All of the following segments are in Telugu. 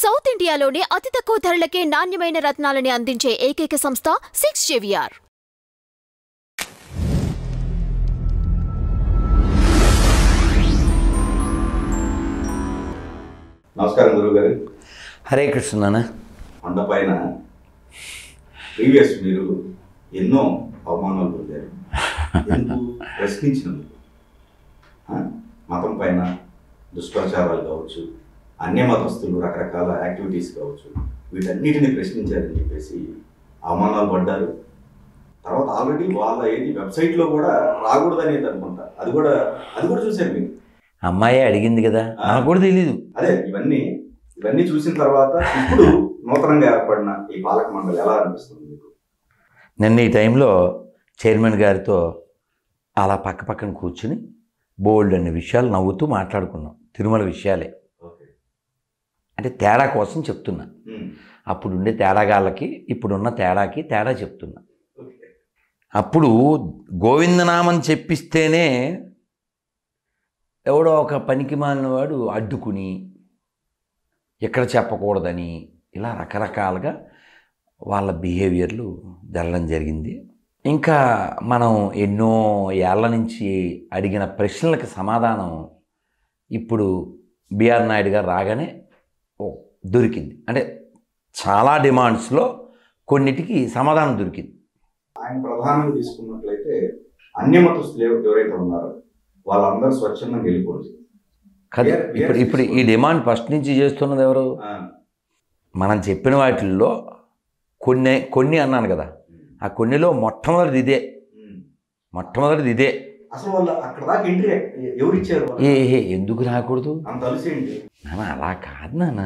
సౌత్ ఇండియాలోనే అతి తక్కువ ధరలకే నాణ్యమైన రత్నాలని అందించే ఏకైక సంస్థ 6JVR. నమస్కారం గురువు గారు. హరే కృష్ణ నాన్న. కొండపైన ప్రీవియస్ మీరు ఎన్నో అవమానాలు పొందారు. ఎందుకు? ప్రశ్నించినందుకు. మతం పైన దుష్ప్రచారాలు కావచ్చు, అన్య మతస్థులు రకరకాల యాక్టివిటీస్ కావచ్చు, వీటన్నిటిని ప్రశ్నించారని చెప్పేసి అవమానాలు పడ్డారు. తర్వాత ఆల్రెడీ వాళ్ళ వెబ్సైట్లో కూడా రాకూడదనేది అనుకుంటా. అది కూడా చూశారు మీరు. అమ్మాయి అడిగింది కదా, నాకు కూడా తెలీదు. అదే ఇవన్నీ చూసిన తర్వాత ఇప్పుడు నూతనంగా ఏర్పడిన ఈ పాలక మండలి ఎలా అనిపిస్తుంది మీకు? నిన్న ఈ టైంలో చైర్మన్ గారితో అలా పక్కన కూర్చుని బోల్డ్ అనే విషయాలు నవ్వుతూ మాట్లాడుకున్నాం. తిరుమల విషయాలే. అంటే తేడా కోసం చెప్తున్నా. అప్పుడుండే తేడాగాళ్ళకి ఇప్పుడున్న తేడాకి తేడా చెప్తున్నా. అప్పుడు గోవిందనామం చెప్పిస్తేనే ఎవడో ఒక పనికి మాలిన వాడు అడ్డుకుని ఎక్కడ చెప్పకూడదని ఇలా రకరకాలుగా వాళ్ళ బిహేవియర్లు జరగడం జరిగింది. ఇంకా మనం ఎన్నో ఏళ్ల నుంచి అడిగిన ప్రశ్నలకు సమాధానం ఇప్పుడు బిఆర్ నాయుడు గారు రాగానే దొరికింది. అంటే చాలా డిమాండ్స్లో కొన్నిటికి సమాధానం దొరికింది. ఆయన ప్రధానంగా తీసుకున్నట్లయితే అన్యమతస్థులు ఎవరైతే ఉన్నారో వాళ్ళందరూ స్వచ్ఛందంగా వెళ్ళిపోయింది కదా. ఇప్పుడు ఈ డిమాండ్ ఫస్ట్ నుంచి చేస్తున్నది ఎవరు? మనం చెప్పిన వాటిల్లో కొన్ని అన్నాను కదా, ఆ కొన్నిలో మొట్టమొదటిది ఇదే. అసలు వాళ్ళు అక్కడ దాకా ఎంట్రీ ఎవరు ఇచ్చారు? ఎందుకు రాకూడదు? నాన్న అలా కాదు నాన్న.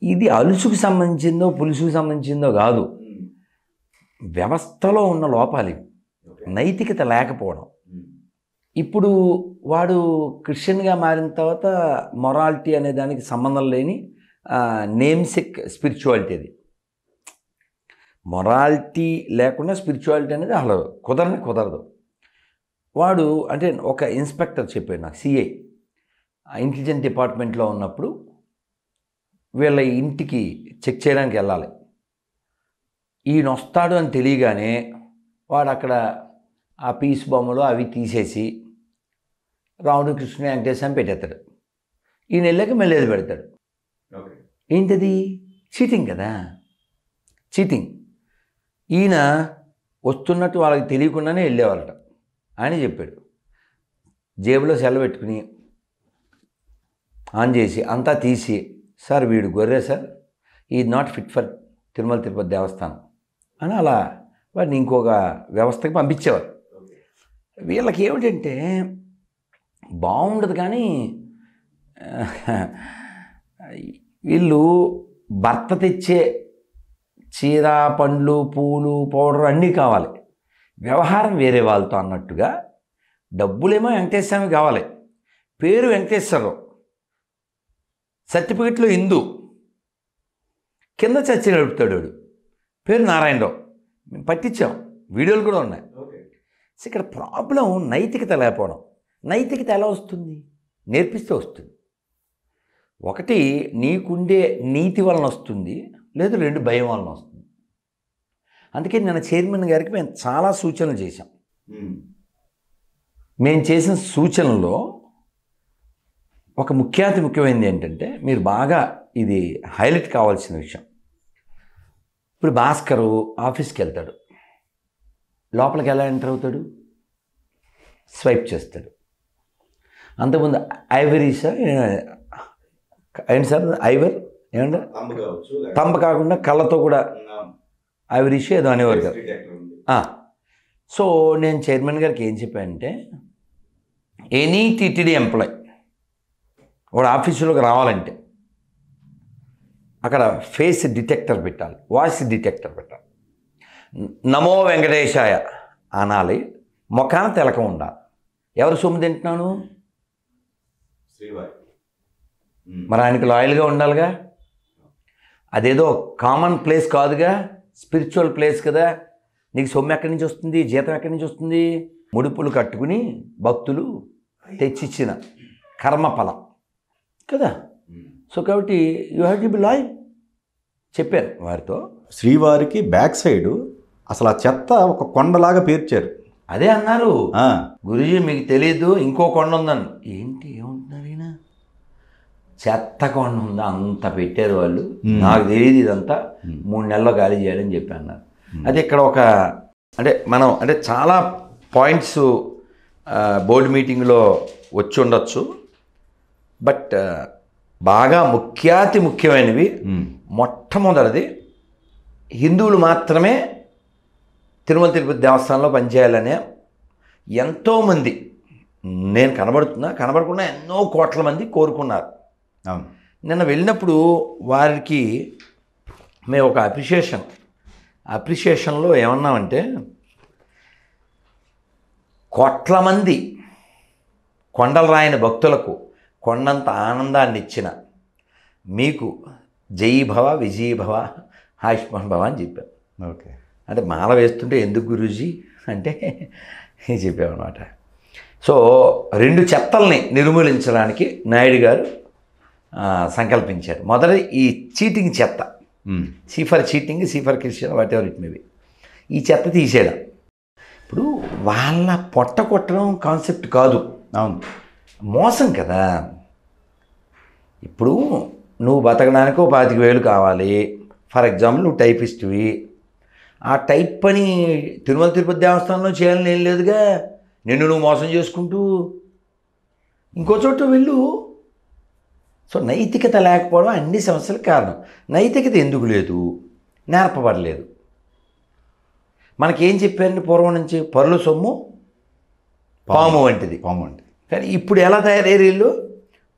ఇది అలుసుకు సంబంధించిందో పులుసుకు సంబంధించిందో కాదు, వ్యవస్థలో ఉన్న లోపాలు, నైతికత లేకపోవడం. ఇప్పుడు వాడు క్రిస్టియన్గా మారిన తర్వాత మొరాలిటీ అనే దానికి సంబంధం లేని నేమ్సిక్ స్పిరిచువాలిటీ. అది మొరాలిటీ లేకుండా స్పిరిచువాలిటీ అనేది అసలు కుదరదు. వాడు అంటే ఒక ఇన్స్పెక్టర్ చెప్పాడు నాకు, సిఐ ఇంటెలిజెన్స్ డిపార్ట్మెంట్లో ఉన్నప్పుడు వీళ్ళ ఇంటికి చెక్ చేయడానికి వెళ్ళాలి. ఈయన వస్తాడు అని తెలియగానే వాడు అక్కడ ఆ పీస్ బొమ్మలు అవి తీసేసి రాముడు కృష్ణుడు వెంకటేశ్వర అని పెట్టేస్తాడు. ఈయన వెళ్ళాక మళ్ళీ ఏది పెడతాడు. ఏంటది? చీటింగ్ కదా, చీటింగ్. ఈయన వస్తున్నట్టు వాళ్ళకి తెలియకుండానే వెళ్ళేవాళ్ళట అని చెప్పాడు. జేబులో సెలవు పెట్టుకుని ఆన్ చేసి అంతా తీసి, సార్ వీడు గొర్రె sir, is not fit for Tirumala Tirupati దేవస్థానం అని అలా వాడిని ఇంకొక వ్యవస్థకి పంపించేవారు. వీళ్ళకి ఏమిటంటే బాగుండదు, కానీ వీళ్ళు భర్త తెచ్చే చీర, పండ్లు, పూలు, పౌడర్ అన్నీ కావాలి, వ్యవహారం వేరే వాళ్ళతో అన్నట్టుగా. డబ్బులేమో వెంకటేశ్వరమి కావాలి, పేరు వెంకటేశ్వరరావు, సర్టిఫికెట్లో హిందూ, కింద చర్చి నడుపుతాడు, పేరు నారాయణరావు. మేము పట్టించాం, వీడియోలు కూడా ఉన్నాయి. ఇక్కడ ప్రాబ్లం నైతికత లేకపోవడం. నైతికత ఎలా వస్తుంది? నేర్పిస్తే వస్తుంది. ఒకటి నీకుండే నీతి వలన వస్తుంది, లేదు రెండు భయం వలన వస్తుంది. అందుకే నేను చైర్మన్ గారికి మేము చాలా సూచనలు చేశాం. మేము చేసిన సూచనలో ఒక ముఖ్యమైనది ఏంటంటే, మీరు బాగా ఇది హైలైట్ కావాల్సిన విషయం. ఇప్పుడు భాస్కరు ఆఫీస్కి వెళ్తాడు, లోపలికి ఎలా ఎంటర్ అవుతాడు? స్వైప్ చేస్తాడు. అంతకుముందు ఐవరీ సార్ ఏంటి సార్, ఐవర్ ఏమంటే తంబ కాకుండా కళ్ళతో కూడా ఐవరీష్ ఏదో అనేవారు కదా. సో నేను చైర్మన్ గారికి ఏం చెప్పానంటే, ఎనీ టీటీడీ ఎంప్లాయ్ వాడు ఆఫీసులోకి రావాలంటే అక్కడ ఫేస్ డిటెక్టర్ పెట్టాలి, వాయిస్ డిటెక్టర్ పెట్టాలి, నమో వెంకటేశాయ అనాలి, ముఖాన తెలక ఉండాలి. ఎవరు సొమ్ము తింటున్నాను? మరి ఆయనకి లాయల్గా ఉండాలిగా. అదేదో కామన్ ప్లేస్ కాదుగా, స్పిరిచువల్ ప్లేస్ కదా. నీకు సొమ్ము ఎక్కడి నుంచి వస్తుంది? జీతం ఎక్కడి నుంచి వస్తుంది? ముడుపులు కట్టుకుని భక్తులు తెచ్చిచ్చిన కర్మఫలం కదా. సో కాబట్టి you have to be loyal చెప్పారు వారితో. శ్రీవారికి బ్యాక్ సైడ్ అసలు ఆ చెత్త ఒక కొండలాగా పేర్చారు. అదే అన్నారు, గురూజీ మీకు తెలియదు ఇంకో కొండ ఉందని. ఏంటి ఏమంటున్నారు ఈయన? చెత్త కొండ ఉందా? అంత పెట్టారు వాళ్ళు, నాకు తెలియదు ఇదంతా, 3 నెలల్లో ఖాళీ చేయాలని చెప్పి అన్నారు. అది ఇక్కడ ఒక అంటే చాలా పాయింట్స్ బోర్డు మీటింగ్లో వచ్చి ఉండొచ్చు, బట్ బాగా ముఖ్యమైనవి. మొట్టమొదటిది, హిందువులు మాత్రమే తిరుమల తిరుపతి దేవస్థానంలో పనిచేయాలనే ఎంతోమంది, నేను కనబడకుండా ఎన్నో కోట్ల మంది కోరుకున్నారు. నిన్న వెళ్ళినప్పుడు వారికి మేము ఒక అప్రిషియేషన్లో ఏమన్నామంటే, కోట్ల మంది కొండలు రాయని భక్తులకు కొండంత ఆనందాన్ని ఇచ్చిన మీకు జై భవ విజయీ భవ ఆయుష్మాన్ భవ అని చెప్పాను. ఓకే, అంటే మాల వేస్తుంటే ఎందుకు గురూజీ అంటే చెప్పామన్నమాట. సో 2 చెత్తల్ని నిర్మూలించడానికి నాయుడు గారు సంకల్పించారు. మొదటి ఈ చీటింగ్ చెత్త, C for cheating, C for Christian, whatever it maybe, ఈ చెత్త తీసేయడం. ఇప్పుడు వాళ్ళ పొట్ట కొట్టడం కాన్సెప్ట్ కాదు, అవును, మోసం కదా. ఇప్పుడు నువ్వు బతకడానికి 25,000 కావాలి, ఫర్ ఎగ్జాంపుల్ నువ్వు టైపిస్ట్వి, ఆ టైప్ పని తిరుమల తిరుపతి దేవస్థానంలో చేయాలని ఏం లేదుగా. నువ్వు మోసం చేసుకుంటూ ఇంకో చోట వెళ్ళు. సో నైతికత లేకపోవడం అన్ని సమస్యలకు కారణం. నైతికత ఎందుకు లేదు? నేర్పబడలేదు. మనకేం చెప్పారండి పూర్వం నుంచి? పరుల సొమ్ము పాము వంటిది. కానీ ఇప్పుడు ఎలా తయారయ్యారు వీళ్ళు?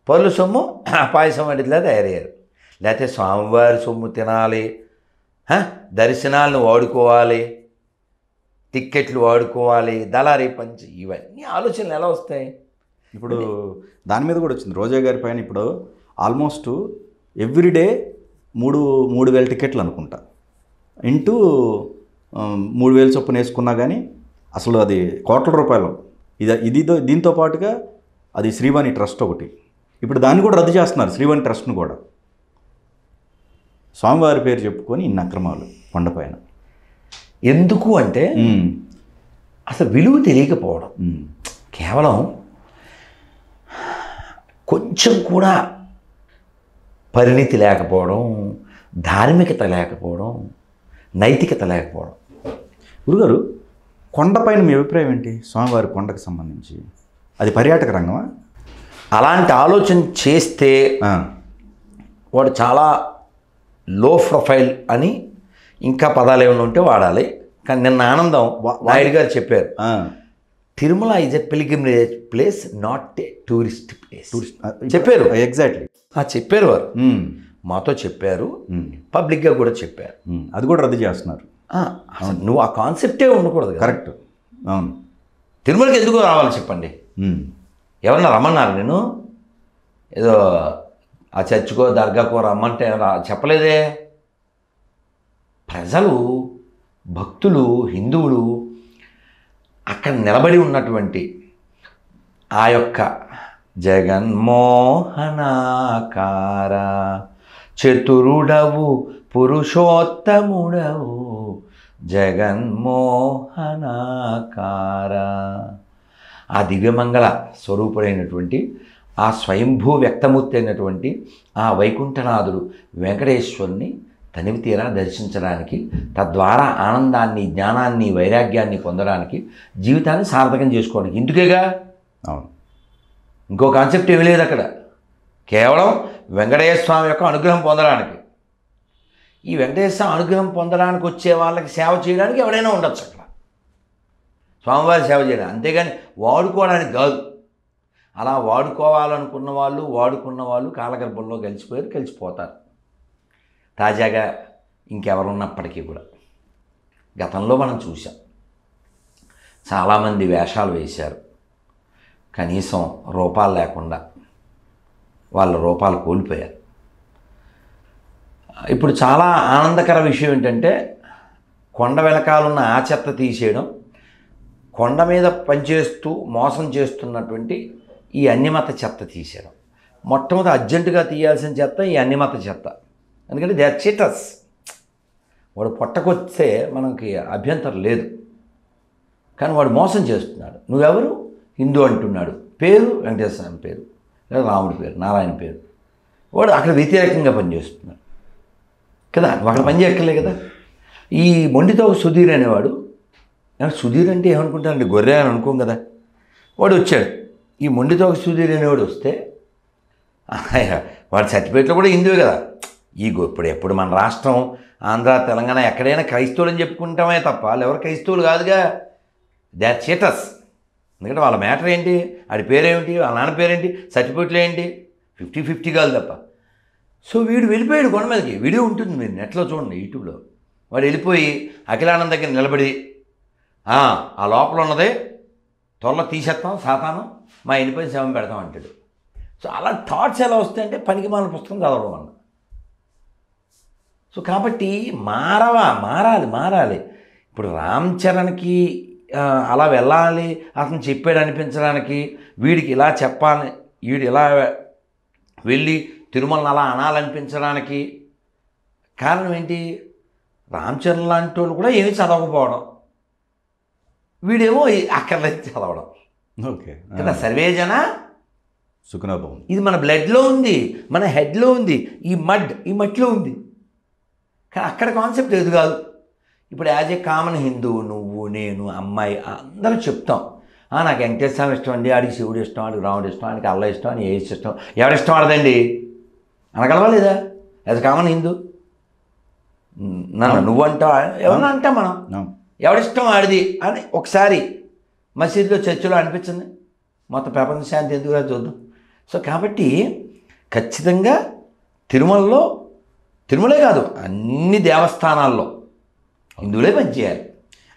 పరుల సొమ్ము పాయసం వంటిదిలా తయారయ్యారు. లేకపోతే స్వామివారి సొమ్ము తినాలి, దర్శనాలను వాడుకోవాలి, టిక్కెట్లు వాడుకోవాలి, దళారీ పంచి, ఇవన్నీ ఆలోచనలు ఎలా వస్తాయి? ఇప్పుడు దాని మీద కూడా వచ్చింది రోజా గారి పైన. ఇప్పుడు ఆల్మోస్ట్ ఎవ్రీడే 3,000 టికెట్లు అనుకుంటా, ఇంటూ 3,000 చొప్పున వేసుకున్నా కానీ అసలు అది కోట్ల రూపాయలు. ఇది దీంతో పాటుగా అది శ్రీవాణి ట్రస్ట్ ఒకటి, ఇప్పుడు దాన్ని కూడా రద్దు చేస్తున్నారు, శ్రీవాణి ట్రస్ట్ను కూడా. స్వామివారి పేరు చెప్పుకొని ఇన్ని అక్రమాలు కొండపైన. ఎందుకు అంటే అసలు విలువ తెలియకపోవడం, కేవలం కొంచెం కూడా పరిణితి లేకపోవడం, ధార్మికత లేకపోవడం, నైతికత లేకపోవడం. గురుగారు, కొండపైన మీ అభిప్రాయం ఏంటి? స్వామివారి కొండకు సంబంధించి అది పర్యాటక రంగమా? అలాంటి ఆలోచన చేస్తే వాడు చాలా లో ప్రొఫైల్ అని ఇంకా పదాలు ఏమైనా ఉంటే వాడాలి. కానీ నిన్న ఆనందం నాయుడు గారు చెప్పారు, Tirumala is a pilgrimage place, not a tourist place. చెప్పారు, ఎగ్జాక్ట్లీ చెప్పారు వారు, మాతో చెప్పారు, పబ్లిక్గా కూడా చెప్పారు. అది కూడా రద్దు చేస్తున్నారు. నువ్వు ఆ కాన్సెప్టే ఉండకూడదు. కరెక్ట్, అవును. తిరుమలకి ఎందుకు రావాలి చెప్పండి? ఎవరన్నా రమ్మన్నారు? నేను ఏదో ఆ చర్చికో దర్గాకో రమ్మంటే చెప్పలేదే. ప్రజలు, భక్తులు, హిందువులు అక్కడ నిలబడి ఉన్నటువంటి ఆ యొక్క జగన్మోహనాకార చతురుడవు పురుషోత్తముడవు జగన్మోహనాకార, ఆ దివ్యమంగళ స్వరూపుడైనటువంటి, ఆ స్వయంభూ వ్యక్తమూర్తి అయినటువంటి ఆ వైకుంఠనాథుడు వెంకటేశ్వరుని తనివి తీరా దర్శించడానికి, తద్వారా ఆనందాన్ని, జ్ఞానాన్ని, వైరాగ్యాన్ని పొందడానికి, జీవితాన్ని సార్థకం చేసుకోవడానికి. ఇందుకేగా. అవును, ఇంకో కాన్సెప్ట్ ఏమీ లేదు అక్కడ. కేవలం వెంకటేశ్వర స్వామి యొక్క అనుగ్రహం పొందడానికి. ఈ వెంకటేశ్వర స్వామి అనుగ్రహం పొందడానికి వచ్చే వాళ్ళకి సేవ చేయడానికి ఎవడైనా ఉండొచ్చు అక్కడ, స్వామివారి సేవ చేయడానికి. అంతేగాని వాడుకోవడానికి కాదు. అలా వాడుకోవాలనుకున్న వాళ్ళు, వాడుకున్న వాళ్ళు కాలగర్భంలో కలిసిపోతారు. తాజాగా ఇంకెవరున్నప్పటికీ కూడా గతంలో మనం చూసాం, చాలామంది వేషాలు వేశారు, కనీసం రూపాలు లేకుండా వాళ్ళ రూపాలు కోల్పోయారు. ఇప్పుడు చాలా ఆనందకర విషయం ఏంటంటే, కొండ వెనకాలన్న ఆ చెత్త తీసేయడం, కొండ మీద పనిచేస్తూ మోసం చేస్తున్నటువంటి ఈ అన్యమత చెత్త తీసేయడం. మొట్టమొదటి అర్జెంటుగా తీయాల్సిన చెత్త ఈ అన్ని మత చెత్త. ఎందుకంటే దే ఆర్ చీటర్స్. వాడు పొట్టకొస్తే మనకి అభ్యంతరం లేదు, కానీ వాడు మోసం చేస్తున్నాడు. నువ్వెవరు? హిందూ అంటున్నాడు, పేరు వెంకటేశ్వర స్వామి పేరు లేదా రాముడి పేరు, నారాయణ పేరు. వాడు అక్కడ వ్యతిరేకంగా పనిచేస్తున్నాడు కదా, అక్కడ పని చేయక్కర్లే కదా. ఈ మొండితో సుధీర్ అనేవాడు, సుధీర్ అంటే ఏమనుకుంటానండి, గొర్రె అని అనుకోం కదా. వాడు వచ్చాడు, ఈ మొండితో సుధీర్ అనేవాడు వస్తే వాడి సర్టిఫికేట్లో కూడా హిందువే కదా. ఎప్పుడు మన రాష్ట్రం ఆంధ్ర తెలంగాణ ఎక్కడైనా క్రైస్తవులు అని చెప్పుకుంటామే తప్ప వాళ్ళు ఎవరు క్రైస్తవులు కాదుగా. They are cheaters. ఎందుకంటే వాళ్ళ మ్యాటర్ ఏంటి, వాడి పేరేమిటి, వాళ్ళ నాన్న పేరేంటి, సర్టిఫికేట్లు ఏంటి, 50-50 కాదు తప్ప. సో వీడు వెళ్ళిపోయాడు కొండ మీదకి. వీడియో ఉంటుంది, మీరు నెట్లో చూడండి, యూట్యూబ్లో. వాడు వెళ్ళిపోయి అఖిలానంద దగ్గర నిలబడి ఆ లోపల ఉన్నదే త్వరలో తీసేస్తాం సాతాను, మా వెళ్ళిపోయి శవం పెడతాం అంటాడు. సో అలా థాట్స్ ఎలా వస్తాయంటే పనికి మన పుస్తకం చదవడం వల్ల. సో కాబట్టి మారాలి. ఇప్పుడు రామ్ చరణ్కి అలా వెళ్ళాలి, అతను చెప్పాడు అనిపించడానికి, వీడికి ఇలా చెప్పాలి, వీడు ఇలా వెళ్ళి తిరుమలని అలా అనాలనిపించడానికి కారణం ఏంటి? రామ్ చరణ్ లాంటి వాళ్ళు కూడా ఏమీ చదవకపోవడం, వీడేమో అక్కర్లేదు చదవడం. ఓకే కదా, సర్వేజన సుఖనోభవం. ఇది మన బ్లడ్లో ఉంది, మన హెడ్లో ఉంది, ఈ మట్టిలో ఉంది. కానీ అక్కడ కాన్సెప్ట్ ఏది కాదు. ఇప్పుడు యాజ్ ఏ కామన్ హిందూ, నువ్వు నేను అమ్మాయి అందరూ చెప్తాం, నాకు వెంకటేశ్వర స్వామి ఇష్టం అండి, ఆడికి శివుడు ఇష్టం, ఆడికి రాముడు ఇష్టం, ఆడికి అల్లా ఇష్టం, అని ఏసు ఇష్టం, ఎవరిష్టం ఆడదండి అనగలవా లేదా? యాజ్ కామన్ హిందూ నన్ను నువ్వు అంటావు, ఎవరన్నా అంటాం మనం, ఎవడిష్టం ఆడిది అని ఒకసారి మసీదులో చర్చిలో అనిపించింది. మొత్తం ప్రపంచ శాంతి ఎందుకురా చూద్దాం. సో కాబట్టి ఖచ్చితంగా తిరుమలే కాదు, అన్ని దేవస్థానాల్లో హిందువులే పనిచేయాలి.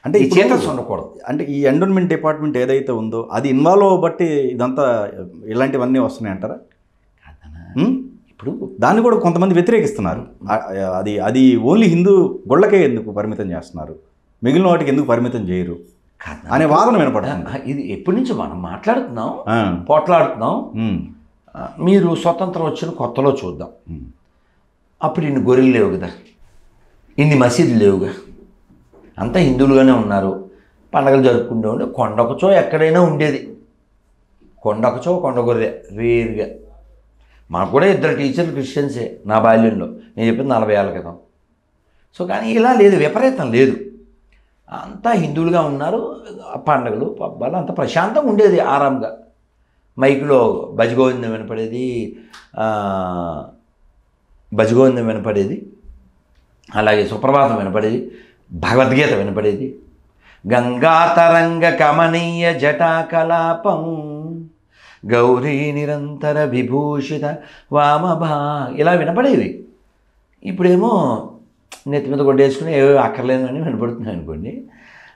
అంటే ఈ చీటర్స్ ఉండకూడదు. అంటే ఈ ఎండోన్మెంట్ డిపార్ట్మెంట్ ఏదైతే ఉందో అది ఇన్వాల్వ్ అవ్వబట్టి ఇదంతా ఇలాంటివన్నీ వస్తున్నాయి అంటారా? ఇప్పుడు దాన్ని కూడా కొంతమంది వ్యతిరేకిస్తున్నారు. అది ఓన్లీ హిందూ గుళ్ళకే ఎందుకు పరిమితం చేస్తున్నారు, మిగిలిన వాటికి ఎందుకు పరిమితం చేయరు అనే వాదన వినపడుతుంది. ఇది ఎప్పటి నుంచి మనం మాట్లాడుతున్నాం, పోట్లాడుతున్నాం. మీరు స్వతంత్రం వచ్చిన కొత్తలో చూద్దాం. అప్పుడు ఇన్ని గొర్రెలు లేవు కదా, ఇన్ని మసీదులు లేవుగా, అంతా హిందువులుగానే ఉన్నారు, పండగలు జరుపుకుంటూ ఉండే. కొండొకచో ఎక్కడైనా ఉండేది, కొండొకచో కొండ గొర్రె వేరుగా. మాకు కూడా 2 టీచర్లు క్రిస్టియన్సే నా బాల్యంలో, నేను చెప్పింది 40 ఏళ్ళ క్రితం. సో కానీ ఇలా లేదు, విపరీతం లేదు, అంతా హిందువులుగా ఉన్నారు. పండగలు పబ్బాలు అంతా ప్రశాంతంగా ఉండేది, ఆరాంగా. మైకులో భజగోవిందం వినపడేది, అలాగే సుప్రభాతం వినపడేది, భగవద్గీత వినపడేది, గంగాతరంగ కమనీయ జటాకలాపం గౌరీ నిరంతర విభూషిత వామభా ఇలా వినపడేవి. ఇప్పుడేమో నెత్తి మీద కొట్టేసుకుని ఏవో అక్కర్లేదని వినపడుతున్నాయి అనుకోండి.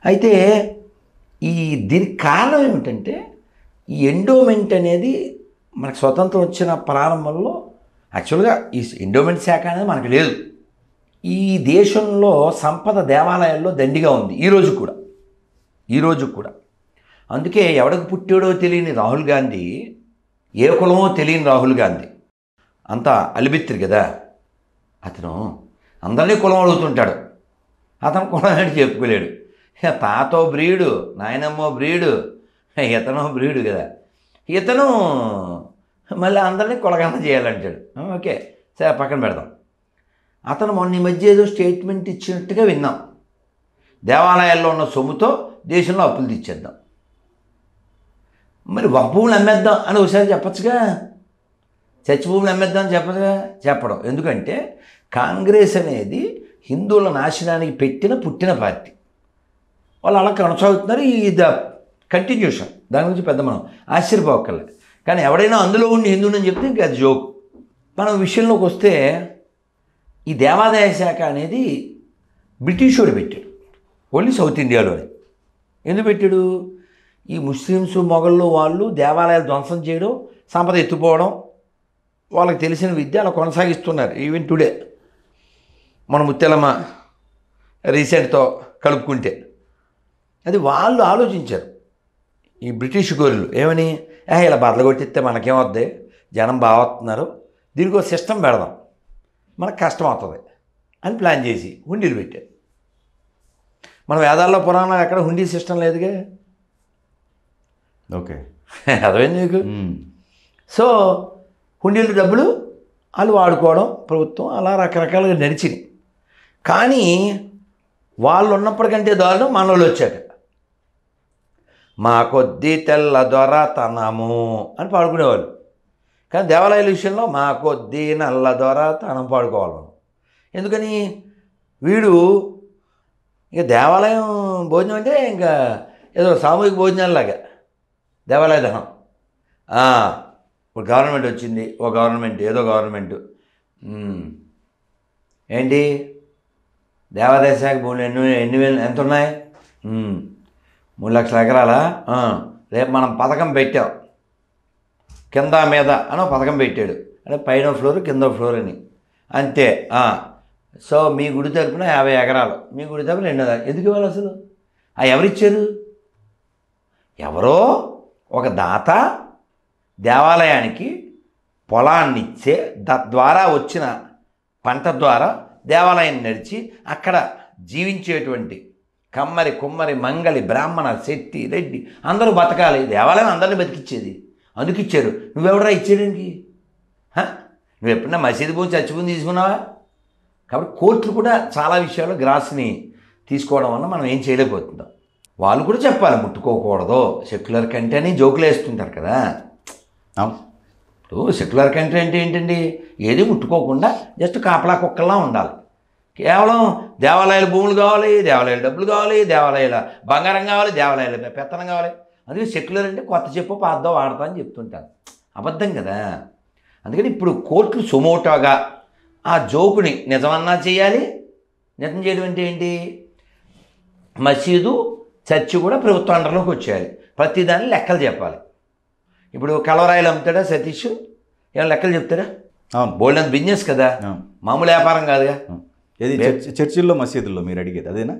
అయితే దీనికి కారణం ఏమిటంటే, ఈ ఎండోమెంట్ అనేది మనకు స్వతంత్రం వచ్చిన ప్రారంభంలో యాక్చువల్గా ఈ ఎండోమెంట్ శాఖ అనేది మనకు లేదు. ఈ దేశంలో సంపద దేవాలయాల్లో దండిగా ఉంది ఈరోజు కూడా. అందుకే ఎవడికి పుట్టాడో తెలియని రాహుల్ గాంధీ, ఏ కులమో తెలియని రాహుల్ గాంధీ అంతా అలిబిత్తిరి కదా, అతను అందరినీ కులం అడుగుతుంటాడు. అతను కులం ఏంటి చెప్పుకోలేడు. తాతో బ్రీడు, నాయనమ్మో బ్రీడు, ఇతనో బ్రీడు కదా. ఇతను మళ్ళీ అందరినీ కులగన్న చేయాలంటాడు. ఓకే సరే, పక్కన పెడదాం. అతను మొన్న ఈ మధ్య ఏదో స్టేట్మెంట్ ఇచ్చినట్టుగా విన్నాం, దేవాలయాల్లో ఉన్న సొమ్ముతో దేశంలో అప్పులు తెచ్చేద్దాం, మరి ఒక భూములు అమ్మేద్దాం అని ఒకసారి చెప్పచ్చుగా, చర్చి భూములు అమ్మేద్దాం అని చెప్పడం. ఎందుకంటే కాంగ్రెస్ అనేది హిందువుల నాశనానికి పుట్టిన పార్టీ. వాళ్ళు అలా కొనసాగుతున్నారు. ఇది కంటిన్యూషన్, దాని గురించి పెద్ద మనం ఆశ్చర్యపోకర్లేదు. కానీ ఎవడైనా అందులో ఉండి హిందువుని చెప్తే ఇంకా అది జోక్. మనం విషయంలోకి వస్తే, ఈ దేవాదాయ శాఖ అనేది బ్రిటిష్ వాడు పెట్టాడు, ఓన్లీ సౌత్ ఇండియాలోనే. ఎందుకు పెట్టాడు? ఈ ముస్లిమ్స్ మొఘళ్ళు వాళ్ళు దేవాలయాలు ధ్వంసం చేయడం, సంపద ఎత్తుపోవడం, వాళ్ళకి తెలిసిన విద్య అలా కొనసాగిస్తున్నారు. ఈవెన్ టుడే మన ముత్యాలమ్మ రీసెంట్తో కలుపుకుంటే అది వాళ్ళు ఆలోచించారు. ఈ బ్రిటిష్ గోరులు ఏమని, ఇలా బదలు కొట్టిస్తే మనకేమొద్ది, జనం బాగా వస్తున్నారు, దీనికి ఒక సిస్టమ్ పెడదాం, మనకు కష్టం అవుతుంది అని ప్లాన్ చేసి హుండీలు పెట్టారు. మన వేదాల్లో పురాణాలు ఎక్కడ హుండీ సిస్టమ్ లేదుగా. ఓకే, అర్థమైంది మీకు? సో హుండీలు డబ్బులు వాళ్ళు వాడుకోవడం ప్రభుత్వం అలా రకరకాలుగా నడిచింది. కానీ వాళ్ళు ఉన్నప్పటికంటే దారుణం మనోళ్ళు వచ్చాక మా కొద్దీ తెల్ల దొరతనము అని పాడుకునేవాళ్ళు. కానీ దేవాలయాల విషయంలో మా కొద్దీ నల్ల దొరతనం పాడుకోవాలి మనం. ఎందుకని వీడు ఇక దేవాలయం భోజనం అంటే ఇంకా ఏదో సామూహిక భోజనాలలాగా దేవాలయ ధనం. ఇప్పుడు గవర్నమెంట్ వచ్చింది, ఓ గవర్నమెంట్ ఏదో గవర్నమెంట్ ఏంటి దేవాదాయ శాఖ భూములు ఎన్ని వేలు ఎంత ఉన్నాయి? 3 లక్షల ఎకరాలా? రేపు మనం పథకం పెట్టాం, కింద మీద అని పథకం పెట్టాడు, అంటే పైన ఫ్లోర్ కింద ఫ్లోర్ అని, అంతే. సో మీ గుడి తరపున 50 ఎకరాలు, మీ గుడి తరపున 200. ఎందుకు ఇవ్వాలి అసలు? ఎవరిచ్చారు? ఎవరో ఒక దాత దేవాలయానికి పొలాన్ని ఇచ్చే తద్వారా వచ్చిన పంట ద్వారా దేవాలయం నడిచి అక్కడ జీవించేటువంటి కమ్మరి కుమ్మరి మంగళి బ్రాహ్మణ శెట్టి రెడ్డి అందరూ బతకాలి, దేవాలయం అందరినీ బతికిచ్చేది, అందుకు ఇచ్చారు. నువ్వెవడరా ఇచ్చేయడానికి? నువ్వు ఎప్పుడన్నా మసీదు భూమి చచ్చిపోయి తీసుకున్నావా? కాబట్టి కోర్టులు కూడా చాలా విషయాల్లో గ్రాస్ని తీసుకోవడం వల్ల మనం ఏం చేయలేకపోతున్నాం. వాళ్ళు కూడా చెప్పాలి ముట్టుకోకూడదు, సెక్యులర్ కంటే అని జోకులు వేస్తుంటారు కదా. ఇప్పుడు సెక్యులర్ కంట్రీ అంటే ఏంటండి? ఏది ముట్టుకోకుండా జస్ట్ కాపలా కుక్కల్లా ఉండాలి. కేవలం దేవాలయాల భూములు కావాలి, దేవాలయాల డబ్బులు కావాలి, దేవాలయాల బంగారం కావాలి, దేవాలయాల పెత్తనం కావాలి. అందుకే సెక్యులర్ అంటే కొత్త చెప్పు పాతదో వాడతా అని చెప్తుంటాను. అబద్ధం కదా. అందుకని ఇప్పుడు కోర్టులు సుమోటోగా ఆ జోకుని నిజమన్నా చేయాలి. నిజం చేయడం అంటే ఏంటి? మసీదు చర్చి కూడా ప్రభుత్వ అండర్లోకి వచ్చేయాలి. ప్రతిదాన్ని లెక్కలు చెప్పాలి. ఇప్పుడు కలవరాయిలు అమ్ముతాడా సతీష్? ఏమైనా లెక్కలు చెప్తాడా? బోల్డ్ అంత బిజినెస్ కదా, మామూలు వ్యాపారం కాదుగా. ఏది చర్చిల్లో మసీదుల్లో మీరు అడిగేది అదేనా?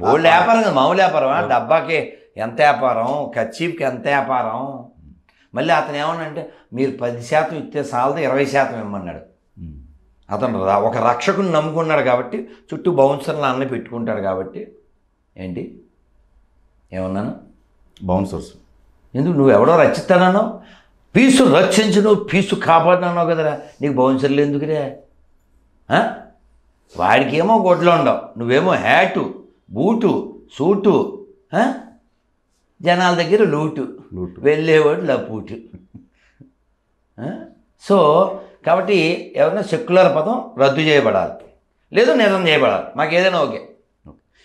బోల్డ్ వ్యాపారం కదా, మామూలు వ్యాపారం. డబ్బాకి ఎంత వ్యాపారం, కచ్చీప్కి ఎంత వ్యాపారం. మళ్ళీ అతను ఏమన్నంటే మీరు 10% ఇస్తే సాలది 20% ఇమ్మన్నాడు. అతను ఒక రక్షకుని నమ్ముకున్నాడు కాబట్టి చుట్టూ బౌన్సర్లు అన్నీ పెట్టుకుంటాడు కాబట్టి. ఏంటి ఏమన్నాను? బౌన్సర్స్ ఎందుకు? నువ్వు ఎవడో రచిస్తానన్నావు, పీసు రక్షించు, నువ్వు పీసు కాపాడినావు కదరా, నీకు బౌన్సర్లు ఎందుకురే? వాడికేమో గొడ్లు ఉండవు, నువ్వేమో హ్యాటు బూటు సూటు, జనాల దగ్గర లూటు, వెళ్ళేవాడు లపూటు. సో కాబట్టి ఎవరైనా సెక్యులర్ పదం రద్దు చేయబడాలి, లేదు నిజం చేయబడాలి, మాకు ఏదైనా ఓకే.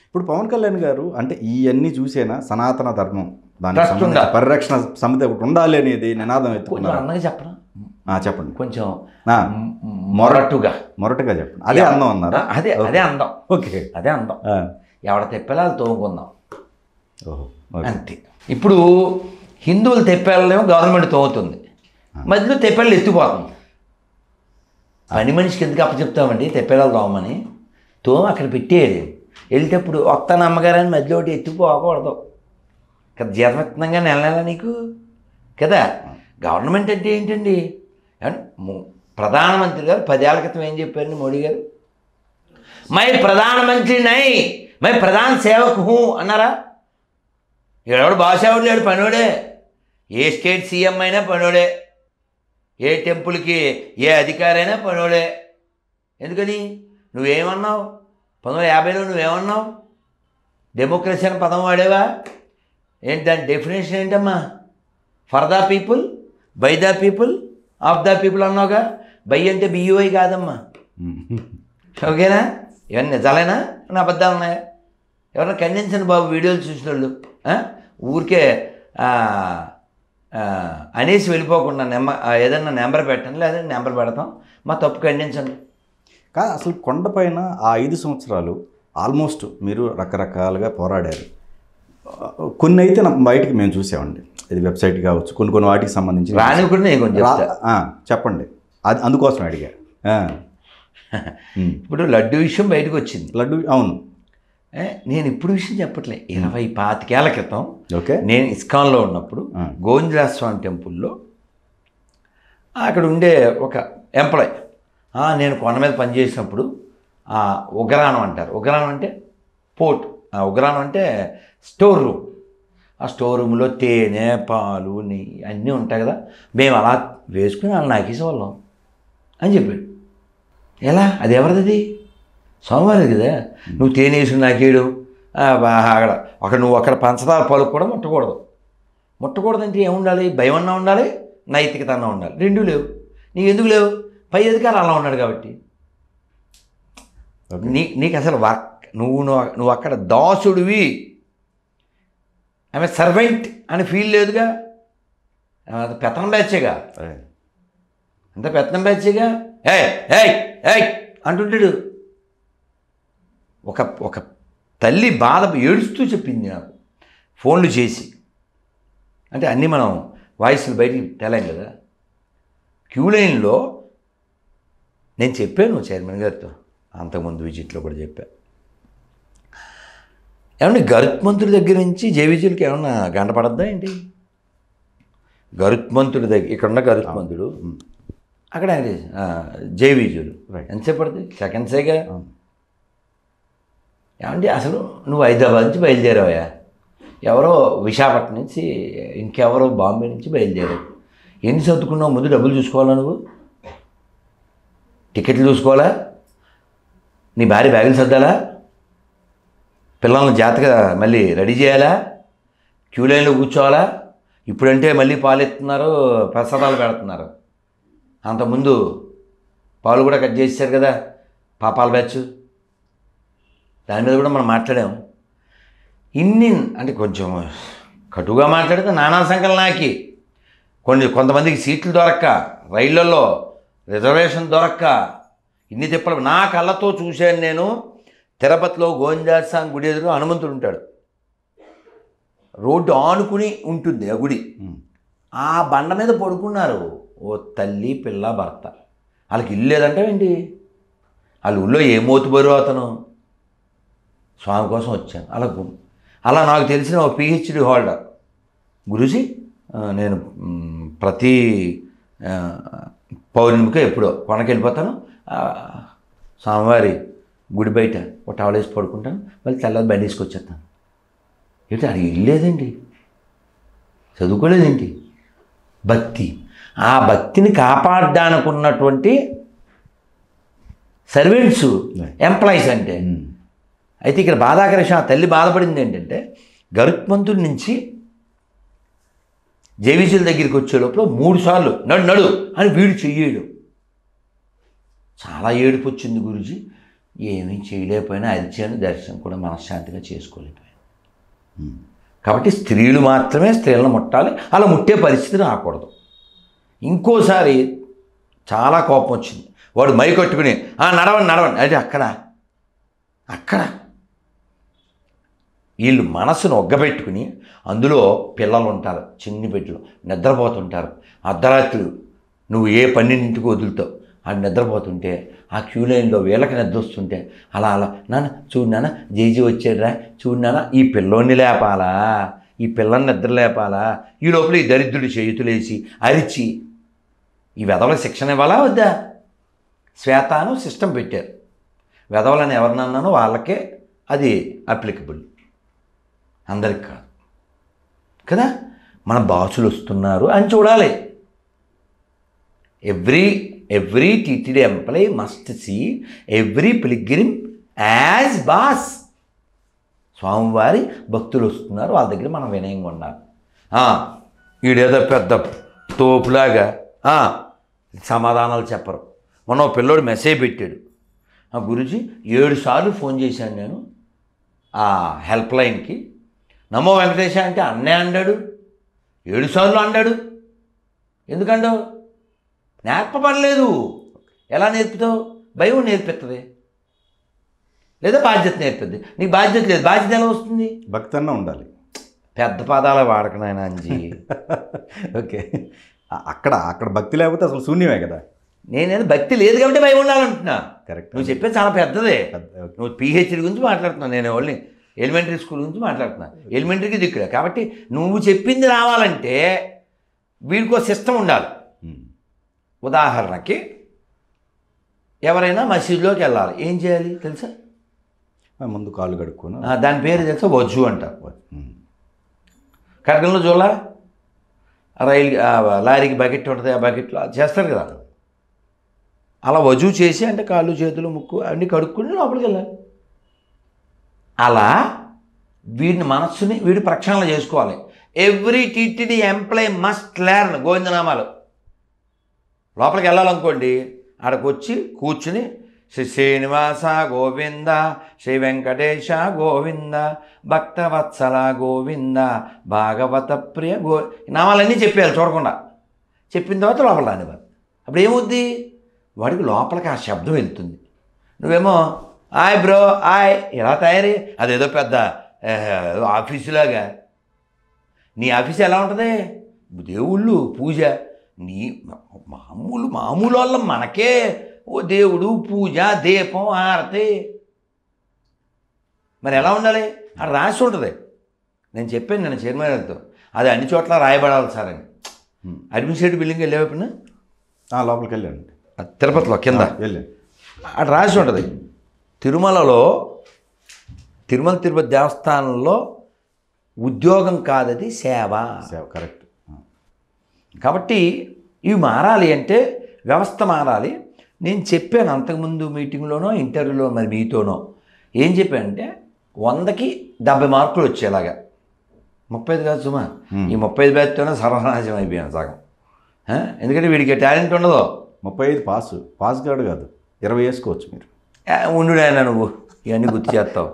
ఇప్పుడు పవన్ కళ్యాణ్ గారు అంటే ఇవన్నీ చూసేనా సనాతన ధర్మం దాని పరిరక్షణ సమితి ఒకటి ఉండాలి అనేది నినాదం ఎత్తుకున్నారు. అన్నగా చెప్పరా? చెప్పండి, కొంచెం మొరటుగా చెప్పండి. అదే అందం అన్నారు. అదే అందం. ఓకే, అదే అందం. ఎవడ తెప్పేలా తోముకుందాం అంతే. ఇప్పుడు హిందువులు తెప్పేళ్ళేమో గవర్నమెంట్ తోముతుంది, మధ్యలో తెప్పేళ్ళు ఎత్తిపోతుంది. పని మనిషికి ఎందుకు అప్పచెప్తామండి తెప్పేళ్ళు తోమని? తోమ అక్కడ పెట్టేది, వెళ్ళేటప్పుడు వస్తాను అమ్మగారని మధ్యలో ఒకటి ఎత్తిపోకూడదు కదా. జీతమిత్తంగా నెల నెల నీకు కదా. గవర్నమెంట్ అంటే ఏంటండి? ప్రధానమంత్రి గారు 10 ఏళ్ల క్రితం ఏం చెప్పారండి మోడీ గారు? మై ప్రధానమంత్రి నై మై ప్రధాన సేవక్ హూ అన్నారా? ఎవడు బాసేవాడు లేడు, పనోడే. ఏ స్టేట్ సీఎం అయినా పనోడే, ఏ టెంపుల్కి ఏ అధికారైనా పనోడే. ఎందుకని? నువ్వేమన్నావు 1950లో? నువ్వేమన్నావు? డెమోక్రసీ అని పదం వాడేవా? ఏంటి దాని డెఫినేషన్ ఏంటమ్మా? For the people, by the people, of the people అన్నావుగా. బై అంటే బియ్యూఐ కాదమ్మా. ఓకేనా? ఇవన్నీ నిజాలేనా నా అబద్ధాలు ఉన్నాయా? ఎవరైనా ఖండించండి బాబు వీడియోలు చూసిన వాళ్ళు. ఊరికే అనేసి వెళ్ళిపోకుండా ఏదన్నా నెంబర్ పెట్టండి, లేదంటే నెంబర్ పెడతాం, మా తప్పు ఖండించండి. కానీ అసలు కొండపైన ఆ 5 సంవత్సరాలు ఆల్మోస్ట్ మీరు రకరకాలుగా పోరాడారు. కొన్ని అయితే బయటికి మేము చూసామండి, ఇది వెబ్సైట్ కావచ్చు, కొన్ని వాటికి సంబంధించి రాని కూడా నేను కొంచెం చెప్పండి. అది అందుకోసం అడిగా. ఇప్పుడు లడ్డు విషయం బయటకు వచ్చింది. లడ్డు, అవును. నేను ఇప్పుడు విషయం చెప్పట్లే, 20-25 ఏళ్ల క్రితం ఓకే, నేను ఇస్కాన్లో ఉన్నప్పుడు గోవిందరాజ స్వామి టెంపుల్లో అక్కడ ఉండే ఒక ఎంప్లాయ్, నేను కొండ మీద పనిచేసినప్పుడు ఉగ్రాణం అంటారు. ఉగ్రాణం అంటే పోర్ట్, ఉగ్రాణం అంటే స్టోర్ రూమ్. ఆ స్టోర్ రూమ్లో తేనె, పాలు, నెయ్యి అన్నీ ఉంటాయి కదా, మేము అలా వేసుకుని వాళ్ళు నాకేసేవాళ్ళం అని చెప్పాడు. ఎలా? అది ఎవరిది? సోమవారం కదా. నువ్వు తేనె వేసుకుని నాకేడు అక్కడ నువ్వు అక్కడ పంచదార పలుకు కూడా ముట్టకూడదు. ముట్టకూడదంటే ఏముండాలి? భయం అన్నా ఉండాలి, నైతికత అన్నా ఉండాలి. రెండూ లేవు. నీకు ఎందుకు లేవు? పై అధికారం అలా ఉన్నాడు కాబట్టి. నీకు అసలు నువ్వు అక్కడ దాసుడివి, ఆమె సర్వెంట్ అని ఫీల్ లేదుగా. అది పెత్తనం బ్యాచేగా, అంత పెత్తనం బ్యాచేగా. ఏయ్ అంటుంటాడు. ఒక తల్లి బాధ ఏడుస్తూ చెప్పింది నాకు ఫోన్లు చేసి. అంటే అన్నీ మనం వాయిస్లు బయటికి తెలాం కదా. క్యూ లైన్లో నేను చెప్పాను చైర్మన్ గారితో, అంతకుముందు విజిట్లో కూడా చెప్పా. ఏమన్నా గరుత్మంతుడి దగ్గర నుంచి జేవిజీలకి ఏమన్నా గంట పడద్దా ఏంటి? గరుత్మంతుడి దగ్గర, ఇక్కడున్న గరుత్మంతుడు, అక్కడ జేవిజీలు ఎంతసేపు పడుతుంది? సెకండ్సేగా. ఏమంటే అసలు నువ్వు హైదరాబాద్ నుంచి బయలుదేరావా, ఎవరో విశాఖపట్నం నుంచి, ఇంకెవరో బాంబే నుంచి బయలుదేరావు. ఎన్ని సర్దుకున్నావు? ముందు డబ్బులు చూసుకోవాలా, నువ్వు టికెట్లు చూసుకోవాలా, నీ భార్య బ్యాగులు సర్దాలా, పిల్లల్ని జాగ్రత్తగా మళ్ళీ రెడీ చేయాలా, క్యూ లైన్లో కూర్చోవాలా. ఇప్పుడంటే మళ్ళీ పాలు ఎత్తున్నారు, ప్రసాదాలు పెడుతున్నారు. అంతకుముందు పాలు కూడా కట్ చేశారు కదా, పాపాల బ్యాచ్. దాని మీద కూడా మనం మాట్లాడాము. ఇన్ని అంటే కొంచెం కటుగా మాట్లాడితే నానా సంఖ్యలు నాకి. కొంతమందికి సీట్లు దొరక్క, రైళ్లలో రిజర్వేషన్ దొరక్క, ఇన్ని తిప్పలు నా కళ్ళతో చూశాను నేను. తిరుపతిలో గోవిందస్వామి గుడి ఎదురు హనుమంతుడు ఉంటాడు, రోడ్డు ఆనుకుని ఉంటుంది ఆ గుడి. ఆ బండ మీద పడుకున్నారు ఓ తల్లి, పిల్ల, భర్త. వాళ్ళకి ఇల్లు లేదంటే ఏంటి? వాళ్ళ ఊళ్ళో ఏ మోతుబరు అతను. స్వామి కోసం వచ్చాను. అలా నాకు తెలిసిన ఒక పిహెచ్డి హోల్డర్, గురూజీ నేను ప్రతి పౌర్ణమికి ఎప్పుడో కొండకి వెళ్ళిపోతాను, స్వామివారి గుడి బయట ఒక టవల్ వేసి పడుకుంటాను, మళ్ళీ తెల్లది బండి తీసుకొచ్చేస్తాను. ఏంటి అది ఇల్లేదేంటి? చదువుకోలేదేంటి? భక్తి. ఆ భక్తిని కాపాడడానికి ఉన్నటువంటి సర్వెంట్స్, ఎంప్లాయీస్ అంటే. అయితే ఇక్కడ బాధాకర విషయం, ఆ తల్లి బాధపడింది ఏంటంటే, గరుత్మంతుడి నుంచి జేవిజీల దగ్గరికి వచ్చే లోపల 3 సార్లు నడు అని వీడు చెయ్యడు. చాలా ఏడుపు వచ్చింది గురూజీ. ఏమీ చేయలేకపోయినా అరిచాను, దర్శనం కూడా మనశ్శాంతిగా చేసుకోలేకపోయాను. కాబట్టి స్త్రీలు మాత్రమే స్త్రీలను ముట్టాలి, అలా ముట్టే పరిస్థితి రాకూడదు. ఇంకోసారి చాలా కోపం వచ్చింది. వాడు మై కట్టుకుని నడవండి అంటే అక్కడ వీళ్ళు మనసును ఒగ్గబెట్టుకుని, అందులో పిల్లలు ఉంటారు, చిన్ని బిడ్డలు నిద్రపోతుంటారు. అర్ధరాత్రులు నువ్వు ఏ 12ంటికి వదులుతావు, అది నిద్రపోతుంటే ఆ క్యూ లైన్లో వీళ్ళకి నిద్ర వస్తుంటే అలా నాన్న చూడు నాన్న జేజీ వచ్చాడురా, చూడు నాన్న ఈ పిల్లోని లేపాలా, ఈ పిల్లని నిద్ర లేపాలా. ఈ లోపల ఈ దరిద్రుడి చేతులేసి అరిచి ఈ వెధవలకు శిక్షణ ఇవ్వాలా వద్దా? శ్వేతాను సిస్టమ్ పెట్టారు. వెధవలని ఎవరినన్నానో వాళ్ళకే అది అప్లికబుల్, అందరికి కాదు కదా. మన బాసులు వస్తున్నారు అని చూడాలి. Every TTD employee must see every pilgrim as boss. స్వామివారి భక్తులు వస్తున్నారు, వాళ్ళ దగ్గర మనం వినయంగా ఉండాలి. వీడేదో పెద్ద తోపులాగా సమాధానాలు చెప్పరు. మొన్న పిల్లోడు మెసేజ్ పెట్టాడు, గురూజీ 7 సార్లు ఫోన్ చేశాను నేను ఆ హెల్ప్ లైన్కి. నమో వెంకటేశ అంటే అన్నే అన్నాడు, 7 సార్లు అన్నాడు. ఎందుకంటావు? నేర్పబడలేదు. ఎలా నేర్పుతావు? భయం నేర్పిస్తుంది, లేదా బాధ్యత నేర్పుద్ది. నీకు బాధ్యత లేదు, బాధ్యత ఎలా వస్తుంది? భక్తి అన్న ఉండాలి. పెద్ద పదాల వాడకనాయన అంజీ. ఓకే, అక్కడ భక్తి లేకపోతే అసలు శూన్యమే కదా. నేనేదో భక్తి లేదు కాబట్టి భయం ఉండాలంటున్నా. కరెక్ట్. నువ్వు చెప్పేది చాలా పెద్దదే. నువ్వు పిహెచ్డి గురించి మాట్లాడుతున్నావు, నేను ఓన్లీ ఎలిమెంటరీ స్కూల్ గురించి మాట్లాడుతున్నా. ఎలిమెంటరీకి దిక్కులే కాబట్టి నువ్వు చెప్పింది రావాలంటే వీడికో సిస్టమ్ ఉండాలి. ఉదాహరణకి ఎవరైనా మసీదులోకి వెళ్ళాలి, ఏం చేయాలి తెలుసా? ముందు కాళ్ళు కడుక్కొని దాని పేరు తెలుసా? వజు అంటారు. కడగంలో చూడాల లారీకి బకెట్ ఉంటుంది, ఆ బకెట్లో అది చేస్తారు కదా. అలా వజు చేసి అంటే కాళ్ళు చేతులు ముక్కు అన్నీ కడుక్కుని లోపలికి వెళ్ళాలి. అలా వీడిని మనస్సుని వీడి ప్రక్షాళన చేసుకోవాలి. Every TTD employee must learn గోవిందనామాలు. లోపలికి వెళ్ళాలనుకోండి, ఆడకు వచ్చి కూర్చుని శ్రీ శ్రీనివాస గోవింద, శ్రీ వెంకటేశ గోవింద, భక్తవత్సల గోవింద, భాగవత ప్రియ నామాలన్నీ చెప్పేయాలి చూడకుండా. చెప్పిన తర్వాత లోపల రానివ్వాలి. అప్పుడు ఏమవుద్ది, వాడికి లోపలికి ఆ శబ్దం వెళ్తుంది. నువ్వేమో ఆయ్ బ్రో ఆయ్ ఎలా తయారీ, అదేదో పెద్ద ఆఫీసులాగా. నీ ఆఫీస్ ఎలా ఉంటుంది? దేవుళ్ళు పూజ, నీ మామూలు వాళ్ళం మనకే ఓ దేవుడు పూజ దీపం హారతి. మరి ఎలా ఉండాలి? అక్కడ రాసి ఉంటుంది. నేను చెప్పాను నేను చైర్మన్ గారితో, అది అన్ని చోట్ల రాయబడాలి సార్ అని. అడ్మినిస్ట్రేటివ్ బిల్డింగ్ వెళ్ళేవైపున లోపలికి వెళ్ళండి, తిరుపతిలో కింద వెళ్ళండి, అక్కడ రాసి ఉంటుంది. తిరుపతి దేవస్థానంలో ఉద్యోగం కాదది సేవ. కరెక్ట్. కాబట్టి ఇవి మారాలి అంటే వ్యవస్థ మారాలి. నేను చెప్పాను అంతకుముందు మీటింగ్లోనో ఇంటర్వ్యూలో మరి మీతోనో ఏం చెప్పానంటే 100కి 70 మార్కులు వచ్చేలాగా. 35 కాదు సుమా, ఈ 35 బ్యాచ్తోనే సర్వనాశం అయిపోయాను సగం. ఎందుకంటే వీడికి టాలెంట్ ఉండదు. 35 పాస్ కాదు 20 వేసుకోవచ్చు మీరు. ఉండుడైనా నువ్వు ఇవన్నీ గుర్తు చేస్తావు.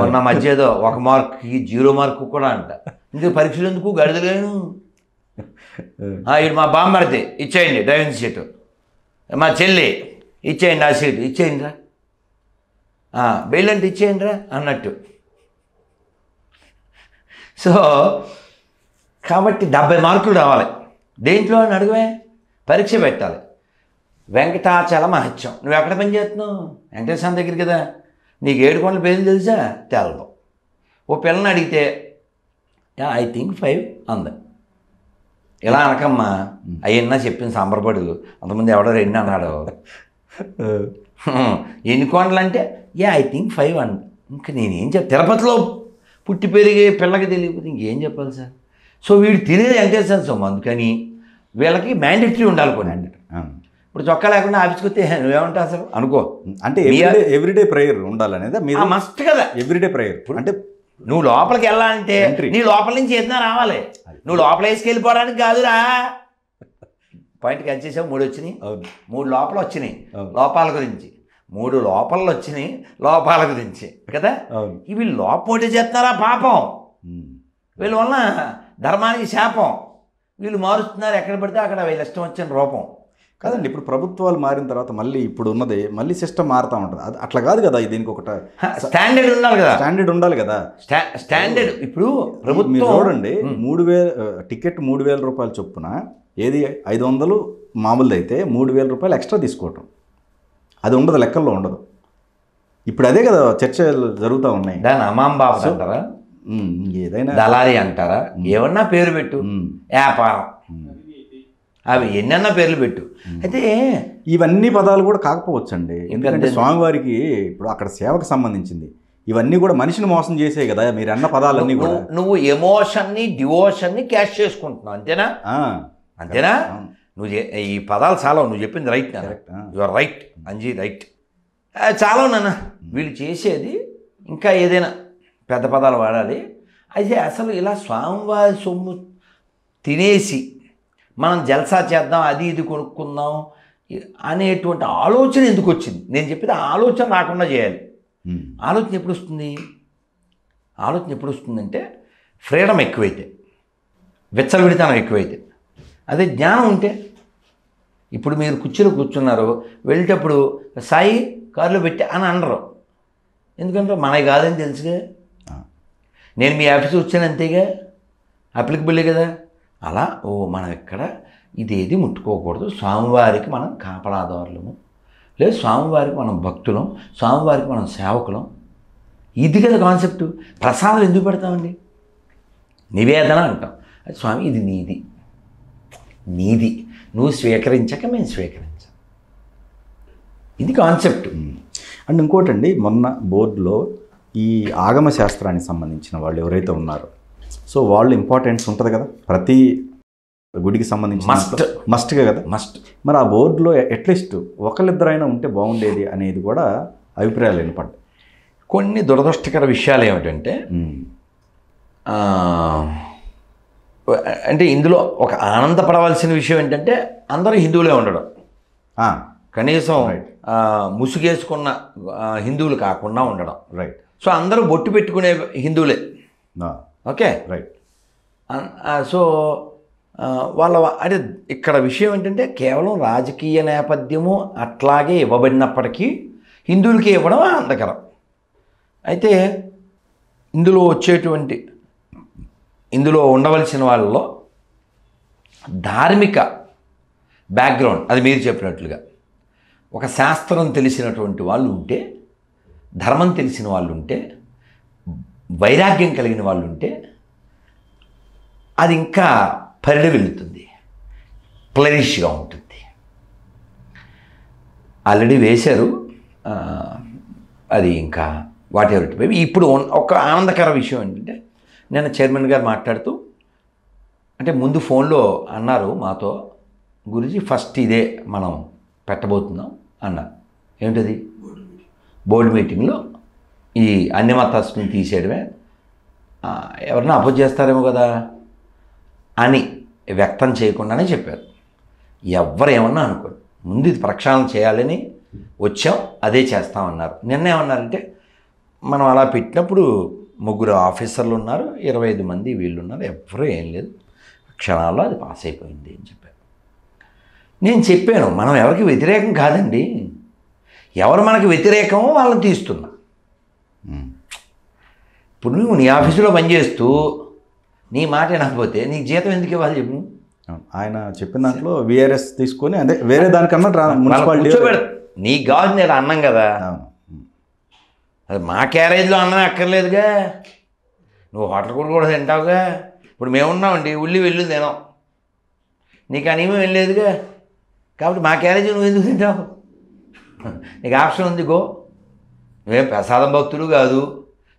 మొన్న మధ్య ఏదో 1 మార్క్కి 0 మార్కు కూడా అంట. ఇందుకు పరీక్షలు ఎందుకు గడిదలేను. ఇటు మా బామ్మడితే ఇచ్చేయండి డ్రైవింగ్ సీటు, మా చెల్లి ఇచ్చేయండి ఆ సీటు ఇచ్చేయండి రా, బెయిల్ అంటే ఇచ్చేయండి రా అన్నట్టు. సో కాబట్టి 70 మార్కులు రావాలి. దేంట్లో అని అడుగువే, పరీక్ష పెట్టాలి. వెంకటాచల మహత్యం. నువ్వు ఎక్కడ పని చేస్తున్నావు? వెంకటేశ్వర దగ్గర కదా. నీకు 7 కొండల పేర్లు తెలుసా? తెలదు. ఓ పిల్లని అడిగితే ఐ థింక్ 5 అంది. ఇలా అనకమ్మా, అయ్యన్నా చెప్పింది సంబరపడు. అంతమంది ఎవడో 2 అన్నాడు. ఎన్ని కొండలు అంటే ఐ థింక్ 5 అంది. ఇంకా నేనేం తిరుపతిలో పుట్టి పెరిగే పిల్లకి తెలియకపోతే ఇంకేం చెప్పాలి సార్? సో వీడు తినేది వెంకటేశ్వర సొమ్ము, అందుకని వీళ్ళకి మ్యాండేటరీ ఉండాలి కొన్ని. ఇప్పుడు చొక్కా లేకుండా ఆఫీస్కి వస్తే నువ్వేమంటావు అసలు అనుకో. అంటే ఎవ్రీడే ప్రేయర్ ఉండాలనేది మస్ట్ కదా. ఎవ్రీడే ప్రేయర్ అంటే నువ్వు లోపలికి వెళ్ళాలంటే నీ లోపల నుంచి ఏదైనా రావాలి. నువ్వు లోపల వేసుకెళ్ళిపోవడానికి కాదురా. పాయింట్కి వచ్చేసావు. 3 వచ్చినాయి, 3 లోపల వచ్చినాయి లోపాల గురించి, 3 లోపల వచ్చినాయి లోపాల గురించి కదా. ఇవి లోపోటీ చేస్తున్నారా పాపం, వీళ్ళ వల్ల ధర్మానికి శాపం. వీళ్ళు మారుస్తున్నారు ఎక్కడ పడితే అక్కడ వీళ్ళు ఇష్టం వచ్చిన రూపం కాదండి. ఇప్పుడు ప్రభుత్వాలు మారిన తర్వాత మళ్ళీ ఇప్పుడు ఉన్నది మళ్ళీ సిస్టమ్ మారుతూ ఉంటుంది. అది అట్లా కాదు కదా. దీనికి ఒకట స్టాండర్డ్ ఉండాలి కదా. స్టాండర్డ్ ఇప్పుడు ప్రభుత్వం చూడండి, 3000 టికెట్ 3000 రూపాయలు చొప్పున, ఏది 500 మామూలుది అయితే 3000 రూపాయలు ఎక్స్ట్రా తీసుకోవటం, అది ఉండదు, లెక్కల్లో ఉండదు. ఇప్పుడు అదే కదా చర్చలు జరుగుతూ ఉన్నాయి. దాని అమాంబాబు అంటారా, ఏదైనా దళారి అంటారా, ఏమన్నా పేరు పెట్టు, వ్యాపారం, అవి ఎన్నన్నా పేర్లు పెట్టు. అయితే ఇవన్నీ పదాలు కూడా కాకపోవచ్చండి. ఎందుకంటే స్వామివారికి ఇప్పుడు అక్కడ సేవకు సంబంధించింది ఇవన్నీ కూడా మనిషిని మోసం చేసే కదా మీరు అన్న పదాలన్నీ కూడా. నువ్వు ఎమోషన్ని డివోషన్ని క్యాష్ చేసుకుంటున్నావు, అంతేనా? అంతేనా? నువ్వు ఈ పదాలు చాలా, నువ్వు చెప్పింది right, you are right Anji, right. చాలా నాన్న వీళ్ళు చేసేది. ఇంకా ఏదైనా పెద్ద పదాలు వాడాలి. అయితే అసలు ఇలా స్వామివారి సొమ్ము తినేసి మనం జల్సా చేద్దాం, అది ఇది కొనుక్కుందాం అనేటువంటి ఆలోచన ఎందుకు వచ్చింది? నేను చెప్పేది ఆలోచన రాకుండా చేయాలి. ఆలోచన ఎప్పుడు వస్తుంది? ఆలోచన ఎప్పుడు వస్తుందంటే ఫ్రీడమ్ ఎక్కువైతే, విచ్చలవిడితనం ఎక్కువైతే. అదే జ్ఞానం ఉంటే, ఇప్పుడు మీరు కుర్చీలో కూర్చున్నారు, వెళ్ళేటప్పుడు సాయి కారులో పెట్టి అని అనరు. ఎందుకంటే మనకి కాదని తెలుసుగా. నేను మీ ఆఫీస్కి వచ్చాను అంతేగా, అప్లికబుల్ కదా. అలా మనం ఎక్కడ ఇదేది ముట్టుకోకూడదు, స్వామివారికి మనం కాపలాదారులము, లేదు స్వామివారికి మనం భక్తులం, స్వామివారికి మనం సేవకులం. ఇది కదా కాన్సెప్ట్. ప్రసాదం ఎందుకు పెడతామండి? నివేదన అంటాం. అది స్వామి ఇది నీది, నువ్వు స్వీకరించక మేము స్వీకరించాం. ఇది కాన్సెప్ట్. అండ్ ఇంకోటండి, మొన్న బోర్డులో ఈ ఆగమ శాస్త్రానికి సంబంధించిన వాళ్ళు ఎవరైతే ఉన్నారో, సో వాళ్ళు ఇంపార్టెన్స్ ఉంటుంది కదా ప్రతి గుడికి సంబంధించిన మస్ట్గా కదా, మస్ట్. మరి ఆ బోర్డులో అట్లీస్ట్ ఒకళ్ళిద్దరైనా ఉంటే బాగుండేది అనేది కూడా అభిప్రాయాలు వినపడ్డాయి. కొన్ని దురదృష్టకర విషయాలు ఏమిటంటే, అంటే ఇందులో ఒక ఆనందపడవలసిన విషయం ఏంటంటే అందరూ హిందువులే ఉండడం, కనీసం ముసుగేసుకున్న హిందువులు కాకుండా ఉండడం. రైట్. సో అందరూ బొట్టు పెట్టుకునే హిందువులే. Okay, right. సో వాళ్ళ అంటే ఇక్కడ విషయం ఏంటంటే కేవలం రాజకీయ నేపథ్యము అట్లాగే ఇవ్వబడినప్పటికీ హిందువులకి ఇవ్వడం ఆనందకరం. అయితే ఇందులో ఉండవలసిన వాళ్ళలో ధార్మిక బ్యాక్గ్రౌండ్, అది మీరు చెప్పినట్లుగా ఒక శాస్త్రం తెలిసినటువంటి వాళ్ళు ఉంటే, ధర్మం తెలిసిన వాళ్ళు ఉంటే, వైరాగ్యం కలిగిన వాళ్ళు ఉంటే అది ఇంకా పరిడి వెళుతుంది, ఫ్లరిష్గా ఉంటుంది. ఆల్రెడీ వేశారు, అది ఇంకా what ever it may be. ఇప్పుడు ఒక ఆనందకర విషయం ఏంటంటే, నేను చైర్మన్ గారు మాట్లాడుతూ, అంటే ముందు ఫోన్లో అన్నారు మాతో, గురించి ఫస్ట్ ఇదే మనం పెట్టబోతున్నాం అన్నారు. ఏమిటది? బోర్డు మీటింగ్లో ఈ అన్ని మతస్థులను తీసేయడమే, ఎవరన్నా అపోజ్ చేస్తారేమో కదా అని వ్యక్తం చేయకుండానే చెప్పారు. ఎవరు ఏమన్నా అనుకోండి, ముందు ఇది ప్రక్షాళన చేయాలని వచ్చాం, అదే చేస్తామన్నారు. నిన్న ఏమన్నారంటే, మనం అలా పెట్టినప్పుడు 3 ఆఫీసర్లు ఉన్నారు, 25 మంది వీళ్ళు ఉన్నారు, ఎవరూ ఏం లేదు, క్షణాల్లో అది పాస్ అయిపోయింది అని చెప్పారు. నేను చెప్పాను, మనం ఎవరికి వ్యతిరేకం కాదండి, ఎవరు మనకి వ్యతిరేకమో వాళ్ళని తీస్తున్నా. ఇప్పుడు నువ్వు నీ ఆఫీసులో పనిచేస్తూ నీ మాట వినకపోతే నీకు జీతం ఎందుకు ఇవ్వాలి చెప్పు? ఆయన చెప్పిన దాంట్లో VRS తీసుకొని అదే వేరే దానికన్నా మున్సిపాలిటీ నీకు కాదు, నేను అన్నాం కదా, అది మా క్యారేజ్లో అన్నం అక్కర్లేదుగా, నువ్వు హోటల్ కూడా తింటావుగా. ఇప్పుడు మేమున్నామండి, ఉల్లి వెల్లు తినాం, నీకు అనేమీ వెళ్ళలేదుగా, కాబట్టి మా క్యారేజీ నువ్వు ఎందుకు తింటావు? నీకు ఆప్షన్ ఉంది, గో. నువ్వేం ప్రసాదం భక్తుడు కాదు,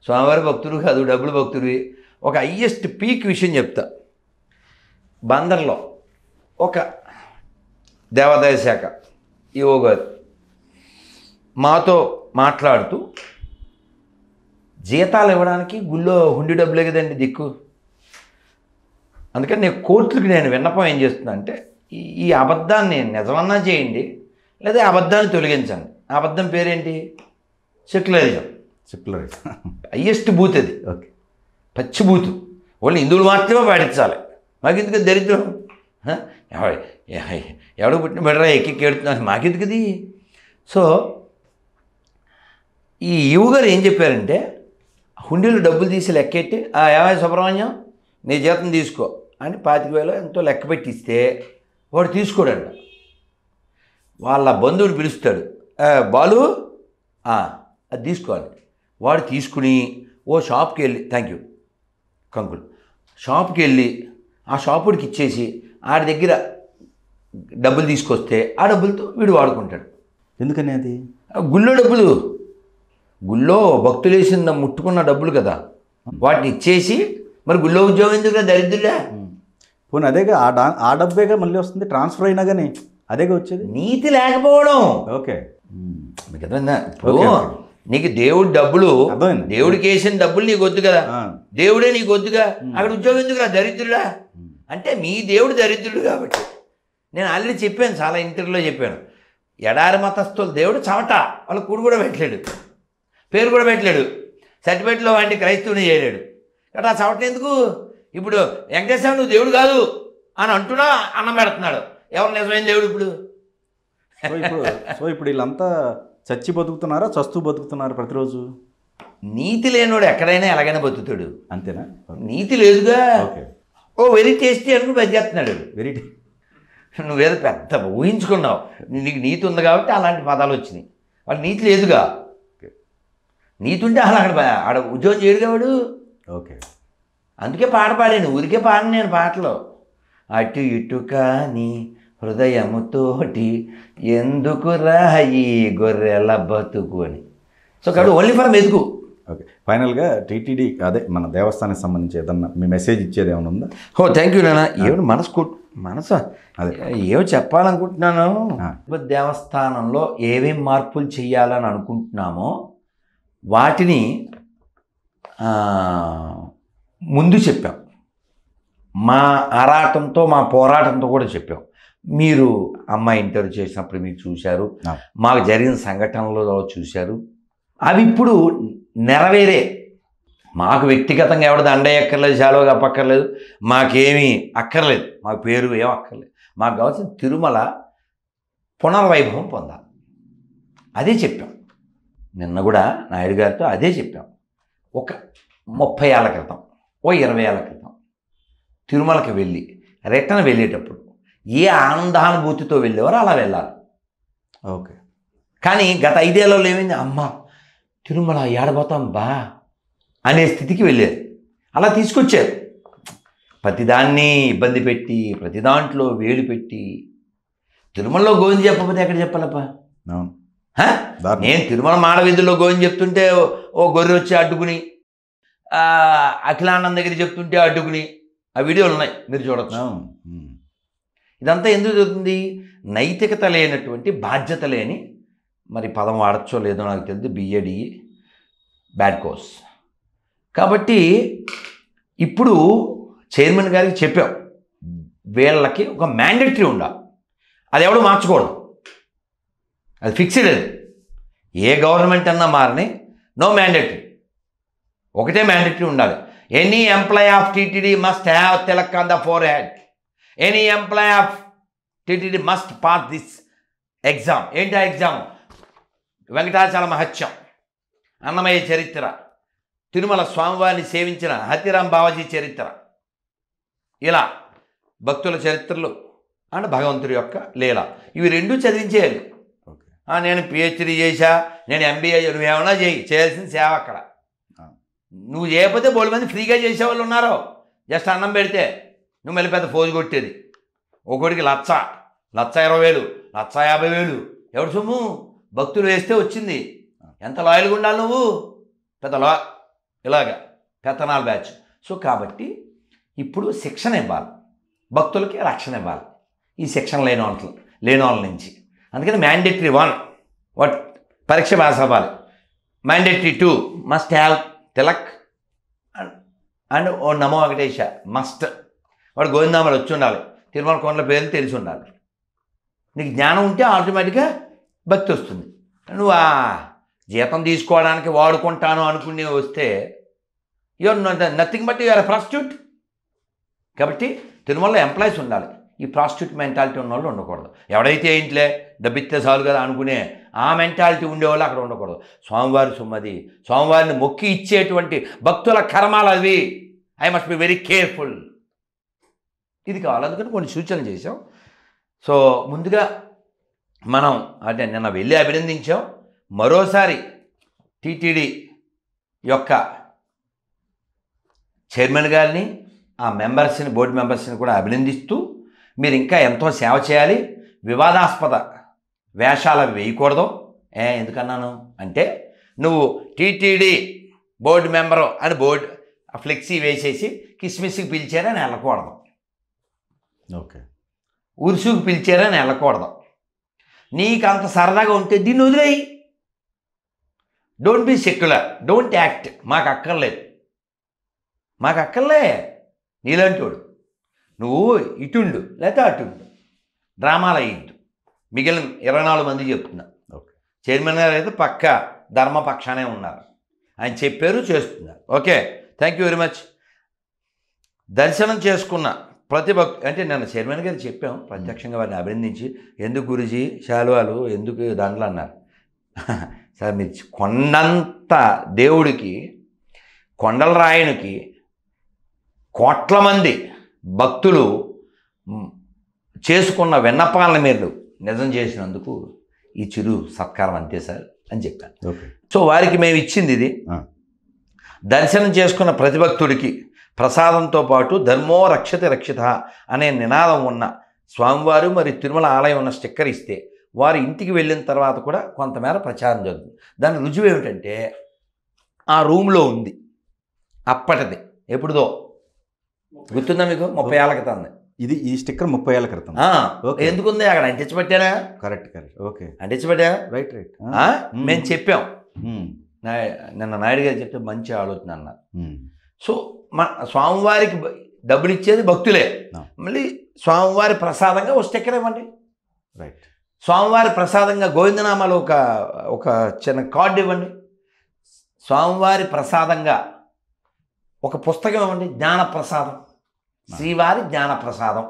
స్వామివారి భక్తుడు కాదు, డబ్బులు భక్తుడివి. ఒక హయ్యెస్ట్ పీక్ విషయం చెప్తా. బందర్లో ఒక దేవాదాయ శాఖ ఈఓ గారు మాతో మాట్లాడుతూ, జీతాలు ఇవ్వడానికి గుళ్ళో హుండీ డబ్బులే కదండి దిక్కు, అందుకని నేను కోర్టులకి విన్నపం ఏం చేస్తున్నా అంటే, ఈ అబద్ధాన్ని నిజమన్నా చేయండి, లేదా అబద్ధాన్ని తొలగించండి. ఆ అబద్ధం పేరేంటి? సెక్యులరిజం. హయ్యెస్ట్ బూత్ అది. ఓకే, పచ్చి బూతు. వాళ్ళు హిందువులు మాత్రమే పాటించాలి, మాకెందుకు దరిద్రం? ఎవడో పుట్టిన బెడరా ఎక్కి ఏడుతున్నారు, మాకెందుకుది? సో ఈ ఈవు గారు ఏం చెప్పారంటే, హుండీలు డబ్బులు తీసి లెక్కెట్టి, ఏమై సుబ్రహ్మణ్యం నీ జీతం తీసుకో అని 25,000 ఎంతో లెక్క పెట్టిస్తే వాడు తీసుకోడంట. వాళ్ళ బంధువుని పిలుస్తాడు, బాలు అది తీసుకోవాలి. వాడు తీసుకుని ఓ షాప్కి వెళ్ళి, థ్యాంక్ యూ కంకుల్, షాప్కి వెళ్ళి ఆ షాపుడికి ఇచ్చేసి ఆడి దగ్గర డబ్బులు తీసుకొస్తే ఆ డబ్బులతో వీడు వాడుకుంటాడు. ఎందుకని? అది గుళ్ళో డబ్బులు, గుళ్ళో భక్తులు వేసిన ముట్టుకున్న డబ్బులు కదా, వాటిని ఇచ్చేసి మరి గుళ్ళో ఉద్యోగం ఎందుకు దరిద్రులే? పోనీ అదేగా, ఆ డబ్బేగా మళ్ళీ వస్తుంది, ట్రాన్స్ఫర్ అయినా కానీ అదేగా వచ్చేది. నీతి లేకపోవడం. ఓకే, మీకు అర్థమైందా? ఇప్పుడు నీకు దేవుడి డబ్బులు, దేవుడికి వేసిన డబ్బులు నీకు వద్దు కదా, దేవుడే నీకు వద్దుగా, అక్కడ ఉద్యోగం ఎందుకు రా దరిద్రుడా? అంటే మీ దేవుడు దరిద్రుడు కాబట్టి. నేను ఆల్రెడీ చెప్పాను, చాలా ఇంటర్వ్యూలో చెప్పాను, ఎడారి మతస్థుల దేవుడు చవట, వాళ్ళ కూడు కూడా పెట్టలేడు, పేరు కూడా పెట్టలేడు, సర్టిఫికెట్లో వాడిని క్రైస్తవుని చేయలేడు. కాబట్టి ఆ చవటని ఎందుకు? ఇప్పుడు వెంకటేశ్వర నువ్వు దేవుడు కాదు అని అంటున్నా అన్నం పెడుతున్నాడు, ఎవరు నిజమైన దేవుడు ఇప్పుడు? సో ఇప్పుడు వీళ్ళంతా చచ్చి బతుకుతున్నారా, చస్తూ బతుకుతున్నారా ప్రతిరోజు? నీతి లేనివాడు ఎక్కడైనా ఎలాగైనా బతుకుతాడు, అంతేనా? నీతి లేదుగా. ఓకే, ఓ వెరీ టేస్టీ అనుకుని బతికేస్తున్నాడు. వెరీ నువ్వేదో పెద్ద ఊహించుకున్నావు, నీకు నీతి ఉంది కాబట్టి అలాంటి పదాలు వచ్చినాయి. వాడు నీతి లేదుగా, నీతి ఉంటే అలా ఆడ ఉద్యోగం చేయడు వాడు. ఓకే, అందుకే పాట పాడాను, ఊరికే పాడను నేను పాటలో. అటు ఇటు కానీ హృదయముతోటి ఎందుకు రాయి గొర్రెల బతుకు అని. సో కాబట్టి ఓన్లీ ఫర్ మెతుకు. ఓకే, ఫైనల్గా టీటీడీ అదే మన దేవస్థానానికి సంబంధించి ఏదన్నా మీ మెసేజ్ ఇచ్చేది ఏమైనా ఉందా? థ్యాంక్ యూ నాన్న. ఏమైనా మనసు అదే ఏమో చెప్పాలనుకుంటున్నాను. దేవస్థానంలో ఏమేం మార్పులు చేయాలని అనుకుంటున్నామో వాటిని ముందు చెప్పాం. మా ఆరాటంతో మా పోరాటంతో కూడా చెప్పాం. మీరు అమ్మాయి ఇంటర్వ్యూ చేసినప్పుడు మీరు చూశారు, మాకు జరిగిన సంఘటనలో చూశారు. అవి ఇప్పుడు నెరవేరే. మాకు వ్యక్తిగతంగా ఎవడ దండయ్య అక్కర్లేదు, శాలువ కప్పక్కర్లేదు, మాకేమీ అక్కర్లేదు, మాకు పేరు ఏం అక్కర్లేదు. మాకు కావాల్సిన తిరుమల పునర్వైభవం పొందాలి. అదే చెప్పాం. నిన్న కూడా నాయుడు గారితో అదే చెప్పాం. ఒక 30 ఏళ్ల క్రితం, 20 ఏళ్ల క్రితం తిరుమలకి వెళ్ళి రిటర్న్ వెళ్ళేటప్పుడు ఏ ఆనందానుభూతితో వెళ్ళేవారో అలా వెళ్ళాలి. ఓకే. కానీ గత 5 ఏళ్లలో ఏమైంది? అమ్మ తిరుమల ఏడబోతాం బా అనే స్థితికి వెళ్ళారు. అలా తీసుకొచ్చారు. ప్రతిదాన్ని ఇబ్బంది పెట్టి, ప్రతి దాంట్లో వేలు పెట్టి, తిరుమలలో గోవింద చెప్పకపోతే ఎక్కడ చెప్పాలప్పా? నేను తిరుమల మాడవీధుల్లో గోవింద చెప్తుంటే ఓ గొర్రె వచ్చి అడ్డుకుని, అఖిలానంద దగ్గర చెప్తుంటే అడ్డుకుని, ఆ వీడియోలు ఉన్నాయి, మీరు చూడొచ్చు. ఇదంతా ఎందుకు జరుగుతుంది? నైతికత లేనటువంటి, బాధ్యత లేని, మరి పదం వాడచ్చో లేదో నాకు తెలియదు, బిఏడి బ్యాడ్ కోర్స్. కాబట్టి ఇప్పుడు చైర్మన్ గారికి చెప్పాం, వీళ్ళకి ఒక మ్యాండేటరీ ఉండాలి. అది ఎవడు మార్చకూడదు, అది ఫిక్స్డ్. అది ఏ గవర్నమెంట్ అన్నా మారని, నో మ్యాండేటరీ, ఒకటే మ్యాండేటరీ ఉండాలి. Any employee of TTD must have Tilak on the four head. Any employee of TTD must pass this exam. ఏంటి ఆ ఎగ్జామ్? వెంకటాచల మహత్యం, అన్నమయ్య చరిత్ర, తిరుమల స్వామివారిని సేవించిన హతిరాం బావాజీ చరిత్ర, ఇలా భక్తుల చరిత్రలు అండ్ భగవంతుడి యొక్క లీల, ఇవి రెండూ చదివించేయాలి. నేను పిహెచ్డీ చేశా, నేను ఎంబీఏ, నువ్వేమన్నా చేయాల్సిన సేవ అక్కడ. నువ్వు చేయకపోతే బోల్డ్ మంది ఫ్రీగా చేసేవాళ్ళు ఉన్నారు. జస్ట్ అన్నం పెడితే నువ్వు మళ్ళీ పెద్ద ఫోజు కొట్టేది. ఒకడికి 1,20,000, 1,50,000 ఎవడు సొమ్ము? భక్తులు వేస్తే వచ్చింది. ఎంత లాయల్గా ఉండాలి నువ్వు? పెద్ద ఇలాగా పెత్తనాలు బ్యాచ్. సో కాబట్టి ఇప్పుడు శిక్షణ ఇవ్వాలి, భక్తులకి రక్షణ ఇవ్వాలి. ఈ శిక్షణ లేని వాళ్ళ నుంచి. అందుకని మ్యాండేటరీ 1 వాట్ పరీక్ష పాస్ అవ్వాలి. Mandatory 2 must have tilak and ఓ నమో వెంకటేశ మస్ట్. వాడు గోవిందామలు వచ్చి ఉండాలి, తిరుమల కొండల పేర్లు తెలిసి ఉండాలి. నీకు జ్ఞానం ఉంటే ఆటోమేటిక్గా భక్తి వస్తుంది. నువ్వు ఆ జీతం తీసుకోవడానికి వాడుకుంటాను అనుకుని వస్తే you're nothing but you're prostitute. కాబట్టి తిరుమలలో ఎంప్లాయీస్ ఉండాలి. ఈ ప్రాస్టిట్యూట్ మెంటాలిటీ ఉన్న వాళ్ళు ఉండకూడదు. ఎవడైతే ఇంట్లో డబ్బిస్తే చాలు కదా అనుకునే ఆ మెంటాలిటీ ఉండేవాళ్ళు అక్కడ ఉండకూడదు. స్వామివారి సొమ్మది, స్వామివారిని మొక్కి ఇచ్చేటువంటి భక్తుల కర్మాలు అవి. I must be very careful. ఇది కావాలి. అందుకని కొన్ని సూచనలు చేసాం. సో ముందుగా మనం అంటే నిన్న వెళ్ళి అభినందించాం. మరోసారి టీటీడీ యొక్క చైర్మన్ గారిని, ఆ మెంబర్స్ని, బోర్డు మెంబర్స్ని కూడా అభినందిస్తూ, మీరు ఇంకా ఎంతో సేవ చేయాలి, వివాదాస్పద వేషాలు వేయకూడదు. ఎందుకన్నాను అంటే, నువ్వు టీటీడీ బోర్డు మెంబరు అని బోర్డు ఫ్లెక్సీ వేసేసి కిస్మిస్కి పిలిచారని వెళ్ళకూడదు. ఓకే. ఉరుసుకు పిలిచారని వెళ్ళకూడదు. నీకు అంత సరదాగా ఉంటే దీన్ని వదిలేయి. Don't be secular, don't act. మాకు అక్కర్లేదు. నీలాంటి వాడు నువ్వు ఇటుండు లేకపోతే అటుండు, డ్రామాలు అయ్యిద్దు. మిగిలిన 24 మంది చెప్తున్నా. ఓకే. చైర్మన్ గారు అయితే పక్కా ధర్మపక్షానే ఉన్నారు. ఆయన చెప్పారు, చేస్తున్నారు. Okay, thank you very much. దర్శనం చేసుకున్న ప్రతి అంటే నేను చైర్మన్ గారు చెప్పాం, ప్రత్యక్షంగా వారిని అభినందించి, ఎందుకు గురుజీ శాలువాలు ఎందుకు దండలు అన్నారు. సార్ మీరు కొండంత దేవుడికి, కొండల రాయనికి కోట్ల మంది భక్తులు చేసుకున్న విన్నపాలను మీరు నిజం చేసినందుకు ఈ చిరు సత్కారం అంతే సార్ అని చెప్పాను. ఓకే. సో వారికి మేము ఇచ్చింది ఇది. దర్శనం చేసుకున్న ప్రతి భక్తుడికి ప్రసాదంతో పాటు ధర్మో రక్షతి రక్షిత అనే నినాదం ఉన్న స్వామివారు మరి తిరుమల ఆలయం ఉన్న స్టిక్కర్ ఇస్తే వారు ఇంటికి వెళ్ళిన తర్వాత కూడా కొంతమేర ప్రచారం జరుగుతుంది. దాని రుజువు ఏమిటంటే ఆ రూమ్లో ఉంది, అప్పటిది, ఎప్పుడుదో గుర్తుందా మీకు? 30 ఏళ్ళ క్రితం. ఇది ఈ స్టిక్కర్ 30 ఏళ్ళ క్రితం. ఎందుకుంది అక్కడ అంటించబట్టారా? కరెక్ట్. ఓకే, అంటించబట్టారా? రైట్. మేము చెప్పాం, నిన్న నాయుడు గారు చెప్తే మంచి ఆలోచన అన్నారు. సో స్వామివారికి డబ్బులు ఇచ్చేది భక్తులే, మళ్ళీ స్వామివారి ప్రసాదంగా ఒక స్టిక్కర్ ఇవ్వండి. రైట్. స్వామివారి ప్రసాదంగా గోవిందనామాలు ఒక చిన్న కార్డు ఇవ్వండి. స్వామివారి ప్రసాదంగా ఒక పుస్తకం ఇవ్వండి, జ్ఞానప్రసాదం, శ్రీవారి జ్ఞానప్రసాదం.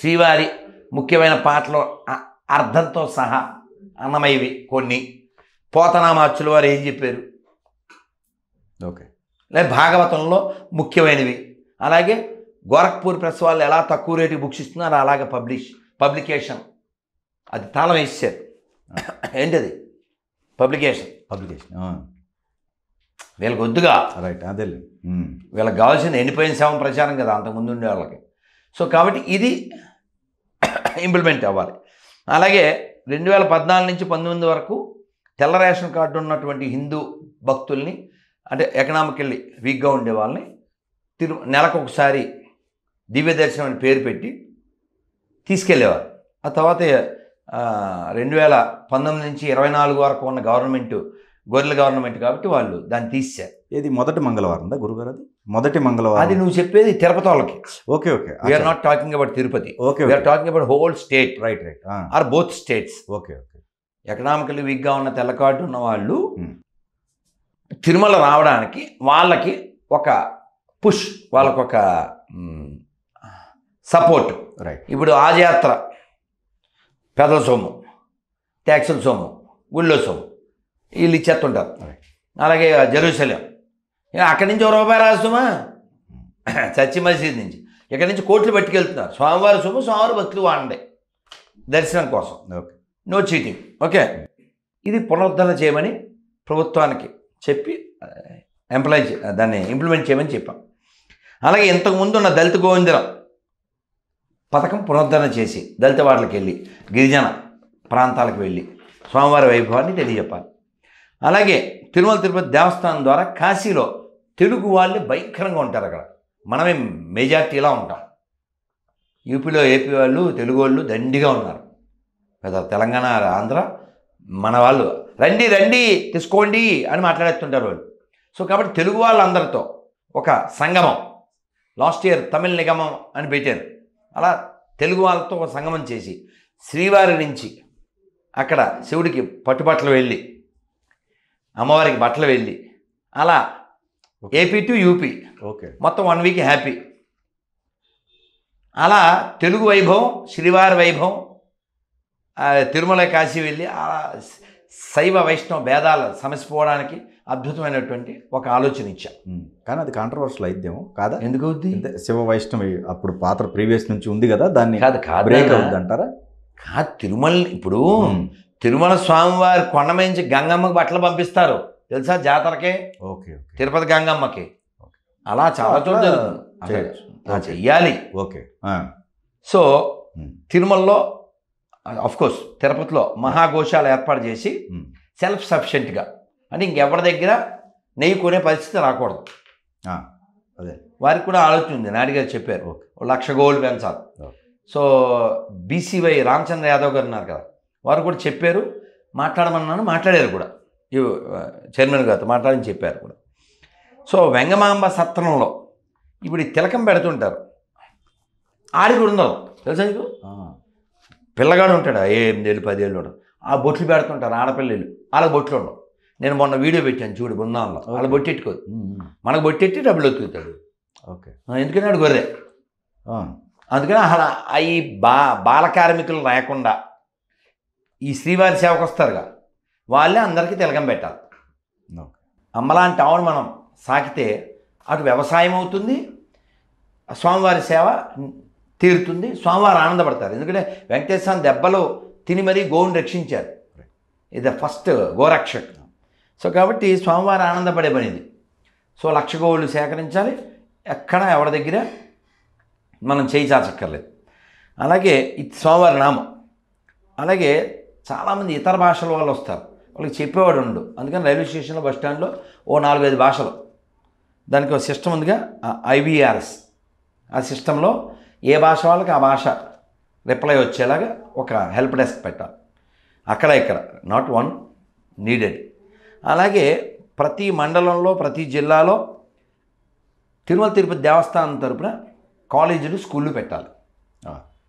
శ్రీవారి ముఖ్యమైన పాటలు అర్థంతో సహా అన్నమయ్యవి కొన్ని, పోతనామాచుల వారు ఏం చెప్పారు, ఓకే, లేదా భాగవతంలో ముఖ్యమైనవి, అలాగే గోరఖ్పూర్ ప్రెస్ వాళ్ళు ఎలా తక్కువ రేటుకి బుక్స్ ఇస్తున్నారు అలాగే పబ్లికేషన్ అది తాళం వేసారు. ఏంటది? పబ్లికేషన్. వీళ్ళకి వద్దుగా. రైట్, అదే వీళ్ళకి కావాల్సింది ఎండిపోయిన శవం ప్రచారం కదా అంతకుముందు ఉండే వాళ్ళకి. సో కాబట్టి ఇది ఇంప్లిమెంట్ అవ్వాలి. అలాగే 2014 నుంచి 2019 వరకు తెల్ల రేషన్ కార్డు ఉన్నటువంటి హిందూ భక్తుల్ని, అంటే ఎకనామికల్లీ వీక్గా ఉండే వాళ్ళని నెలకు ఒకసారి దివ్య దర్శనం అని పేరు పెట్టి తీసుకెళ్ళేవారు. ఆ తర్వాత 2019 నుంచి 24 వరకు ఉన్న గవర్నమెంట్ గొర్రెల గవర్నమెంట్ కాబట్టి వాళ్ళు దాన్ని తీసేశారు. ఇది మొదటి మంగళవారం గురుగారు? అది మొదటి మంగళవారం. అది నువ్వు చెప్పేది తిరుపతి వాళ్ళకి. Okay. We're not talking about Tirupati. Okay, we're talking about whole state. Right. Are both states. Okay. Economically వీక్గా ఉన్న తెల్ల కార్డు ఉన్న వాళ్ళు తిరుమల రావడానికి వాళ్ళకి ఒక పుష్, వాళ్ళకు ఒక సపోర్ట్. రైట్. ఇప్పుడు ఆజయాత్ర పెదల సొమ్ము, ట్యాక్సుల సొమ్ము, గుళ్ళో సొమ్ము వీళ్ళు ఇచ్చేస్తుంటారు. అలాగే జెరూసలేం అక్కడి నుంచి రూపాయి రాసుమా చర్చి మసీద్ నుంచి ఇక్కడి నుంచి కోట్లు పట్టుకెళ్తున్నారు. స్వామివారి సొమ్ము స్వామివారి భక్తులు వాడండి దర్శనం కోసం. Okay, no cheating. ఓకే, ఇది పునరుద్ధరణ చేయమని ప్రభుత్వానికి చెప్పి దాన్ని ఇంప్లిమెంట్ చేయమని చెప్పాం. అలాగే ఇంతకుముందు ఉన్న దళిత గోవిందరం పథకం పునరుద్ధరణ చేసి దళిత వాడలకు వెళ్ళి గిరిజన ప్రాంతాలకు వెళ్ళి స్వామివారి వైభవాన్ని తెలియజెప్పాలి. అలాగే తిరుమల తిరుపతి దేవస్థానం ద్వారా కాశీలో తెలుగు వాళ్ళు భయంకరంగా ఉంటారు. అక్కడ మనమే మెజార్టీలా ఉంటాం. యూపీలో ఏపీ వాళ్ళు తెలుగు వాళ్ళు దండిగా ఉన్నారు. పెద్ద తెలంగాణ ఆంధ్ర మన వాళ్ళు రండి రండి తీసుకోండి అని మాట్లాడుతుంటారు వాళ్ళు. సో కాబట్టి తెలుగు వాళ్ళందరితో ఒక సంగమం లాస్ట్ ఇయర్ తమిళ నిగమం అని పెట్టారు. అలా తెలుగు వాళ్ళతో ఒక సంగమం చేసి శ్రీవారి నుంచి అక్కడ శివుడికి పట్టుబట్టలు వెళ్ళి అమ్మవారికి బట్టలు వెళ్ళి అలా ఏపీ టు యూపీ ఓకే మొత్తం 1 వీక్ హ్యాపీ. అలా తెలుగు వైభవం శ్రీవారి వైభవం తిరుమల కాశీ వెళ్ళి అలా శైవ వైష్ణవ భేదాలు సమసిపోవడానికి అద్భుతమైనటువంటి ఒక ఆలోచన ఇచ్చా. కానీ అది కాంట్రవర్షియల్ అయిద్దేమో కాదా? ఎందుకు అవుద్ది? శివ వైష్ణవి అప్పుడు పాత్ర ప్రీవియస్ నుంచి ఉంది కదా, దాన్ని కాదు బ్రేక్ అవుద్ది అంటారా? కాదు, తిరుమల ఇప్పుడు తిరుమల స్వామివారి కొండమించి గంగమ్మకి బట్టలు పంపిస్తారు తెలుసా జాతరకే. ఓకే తిరుపతి గంగమ్మకి అలా చాలా చోట్ల చెయ్యాలి. ఓకే. సో తిరుమలలో కోర్స్ తిరుపతిలో మహాగోశాల ఏర్పాటు చేసి సెల్ఫ్ సఫిషియెంట్గా అంటే ఇంకెవరి దగ్గర నెయ్యి కొనే పరిస్థితి రాకూడదు. అదే వారికి కూడా ఆలోచన ఉంది. నాయుడు గారు చెప్పారు 1,00,000 గోల్డ్ పెంచాలి. సో బీసీవై రామచంద్ర యాదవ్ గారు ఉన్నారు కదా, వారు కూడా చెప్పారు, మాట్లాడారు కూడా, చైర్మన్ గారితో మాట్లాడని చెప్పారు కూడా. సో వెంగమాంబ సత్రంలో ఇప్పుడు ఈ తిలకం పెడుతుంటారు, ఆడికి ఉండదు తెలుసా నీకు? పిల్లగాడు ఉంటాడు 8 ఏళ్ళు 10 ఏళ్ళు ఉంటాడు, ఆ బొట్లు పెడుతుంటారు ఆడపిల్లలు, వాళ్ళకి బొట్లు ఉండవు. నేను మొన్న వీడియో పెట్టాను చూడు బృందావనంలో, వాళ్ళ బొట్టెట్టుకోదు, మనకు బొట్టెట్టి డబ్బులు ఎత్తుకుతాడు. ఓకే. ఎందుకని వాడు గొర్రె. అందుకని అలా ఈ బాల కార్మికులు రాకుండా ఈ శ్రీవారి సేవకు వస్తారుగా వాళ్ళే అందరికీ తిలకం పెట్టాలి. అమ్మలాంటి ఆవును మనం సాకితే అటు వ్యవసాయం అవుతుంది, స్వామివారి సేవ తీరుతుంది, స్వామివారు ఆనందపడతారు. ఎందుకంటే వెంకటేశ్వర దెబ్బలు తిని మరీ గోవుని రక్షించారు, ఇది ఫస్ట్ గోరక్షక్. సో కాబట్టి స్వామివారు ఆనందపడే పనిది. సో 1,00,000 గోవులు సేకరించాలి, ఎక్కడ ఎవరి దగ్గర మనం చేయి చాచక్కర్లేదు. అలాగే ఇది స్వామివారి నామం. అలాగే చాలామంది ఇతర భాషల వాళ్ళు వస్తారు, వాళ్ళకి చెప్పేవాడు ఉండు. అందుకని రైల్వే స్టేషన్లో బస్ స్టాండ్లో ఓ 4-5 భాషలు, దానికి ఒక సిస్టమ్ ఉందిగా IVRS. ఆ సిస్టంలో ఏ భాష వాళ్ళకి ఆ భాష రిప్లై వచ్చేలాగా ఒక హెల్ప్ డెస్క్ పెట్టాలి. అక్కడ ఇక్కడ నాట్ వన్ నీడెడ్. అలాగే ప్రతి మండలంలో ప్రతి జిల్లాలో తిరుమల తిరుపతి దేవస్థానం తరపున కాలేజీలు స్కూళ్ళు పెట్టాలి.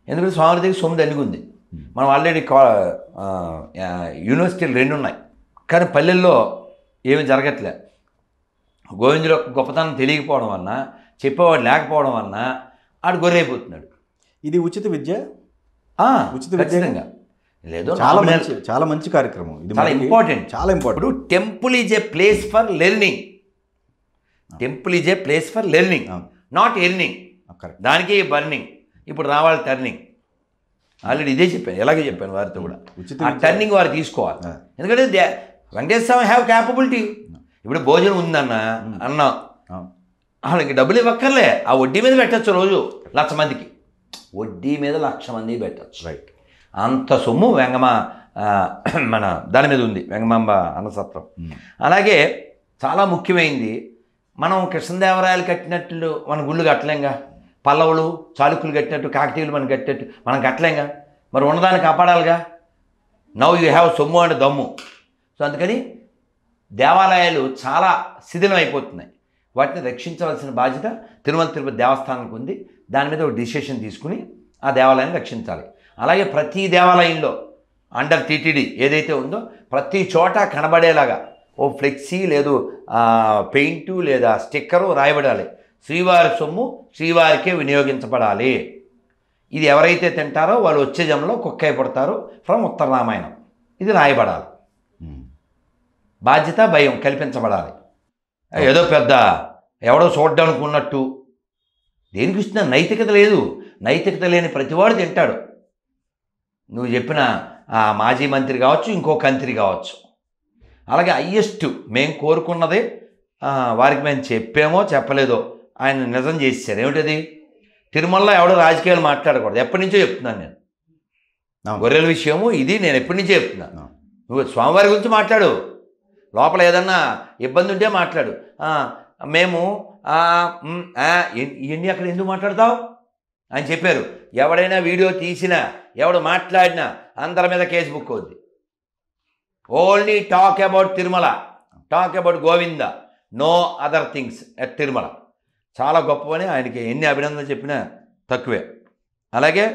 ఎందుకంటే స్వామి దగ్గర సొమ్ము దండిగా ఉంది. మనం ఆల్రెడీ యూనివర్సిటీలు 2 ఉన్నాయి, కానీ పల్లెల్లో ఏమి జరగట్లే. గోవిందుడు యొక్క గొప్పతనం తెలియకపోవడం వలన, చెప్పేవాడు లేకపోవడం వలన ఆడు గొర్రెయిపోతున్నాడు. ఇది ఉచిత విద్య, ఉచిత ఖచ్చితంగా లేదు. చాలా మంచి కార్యక్రమం ఇది, చాలా ఇంపార్టెంట్, చాలా ఇంపార్టెంట్. ఇప్పుడు temple is a place for learning. Temple is a place for learning, not earning. దానికే బర్నింగ్. ఇప్పుడు రావాలి టర్నింగ్. ఆల్రెడీ ఇదే చెప్పాను, ఎలాగే చెప్పాను వారితో కూడా. ఆ టర్నింగ్ వారు తీసుకోవాలి. ఎందుకంటే వెంకటేశ్వర స్వామి హ్యావ్ క్యాపబిలిటీ. ఇప్పుడు భోజనం ఉందన్న అన్నం, అసలు ఇంక డబ్బులు ఇవ్వక్కర్లే, ఆ వడ్డీ మీద పెట్టచ్చు. రోజు 1,00,000 మందికి వడ్డీ మీద 1,00,000 మందికి పెట్టచ్చు. రైట్. అంత సొమ్ము మన దాని మీద ఉంది, వెంగమాంబ అన్నసత్రం. అలాగే చాలా ముఖ్యమైనది, మనం కృష్ణదేవరాయలు కట్టినట్లు మన గుళ్ళు కట్టలేంగా, పల్లవులు చాళుక్యులు కట్టినట్టు, కాకతీయులు మనం కట్టినట్టు మనం కట్టలేంగా. మరి ఉన్నదాన్ని కాపాడాలిగా. నౌ యూ హ్యావ్ సొమ్ము అండ్ దమ్ము. సో అందుకని దేవాలయాలు చాలా శిథిలం అయిపోతున్నాయి. వాటిని రక్షించవలసిన బాధ్యత తిరుమల తిరుపతి దేవస్థానానికి ఉంది. దాని మీద ఒక డిసిషన్ తీసుకుని ఆ దేవాలయాన్ని రక్షించాలి. అలాగే ప్రతి దేవాలయంలో అండర్ టీటీడీ ఏదైతే ఉందో ప్రతి చోట కనబడేలాగా ఓ ఫ్లెక్సీ లేదు పెయింటు లేదా స్టిక్కరు రాయబడాలి. శ్రీవారి సొమ్ము శ్రీవారికే వినియోగించబడాలి. ఇది ఎవరైతే తింటారో వాళ్ళు వచ్చే జన్మలో కుక్కై పడతారు ఫ్రమ్ ఉత్తర రామాయణం. ఇది రాయబడాలి. బాధ్యత భయం కల్పించబడాలి. ఏదో పెద్ద ఎవడో చూడడానికి ఉన్నట్టు దేనికి ఇస్తున్నా నైతికత లేదు. నైతికత లేని ప్రతివాడు తింటాడు. నువ్వు చెప్పిన మాజీ మంత్రి కావచ్చు, ఇంకో మంత్రి కావచ్చు. అలాగే హయ్యెస్ట్ మేము కోరుకున్నదే వారికి మేము చెప్పామో చెప్పలేదో ఆయన నిజం చేశారు. ఏమిటది? తిరుమలలో ఎవడో రాజకీయాలు మాట్లాడకూడదు. ఎప్పటి నుంచో చెప్తున్నాను నేను. గొర్రెల విషయము ఇది నేను ఎప్పటి నుంచో చెప్తున్నాను. నువ్వు స్వామివారి గురించి మాట్లాడు, లోపల ఏదన్నా ఇబ్బంది ఉంటే మాట్లాడు. మేము ఇవన్నీ అక్కడ ఎందుకు మాట్లాడతావు అని చెప్పారు. ఎవడైనా వీడియో తీసినా ఎవడు మాట్లాడినా అందరి మీద కేసు బుక్ అవుద్ది. Only talk about Tirumala, talk about Govinda, no other things at Tirumala. చాలా గొప్పవని ఆయనకి ఎన్ని అభినందనలు చెప్పినా తక్కువే. అలాగే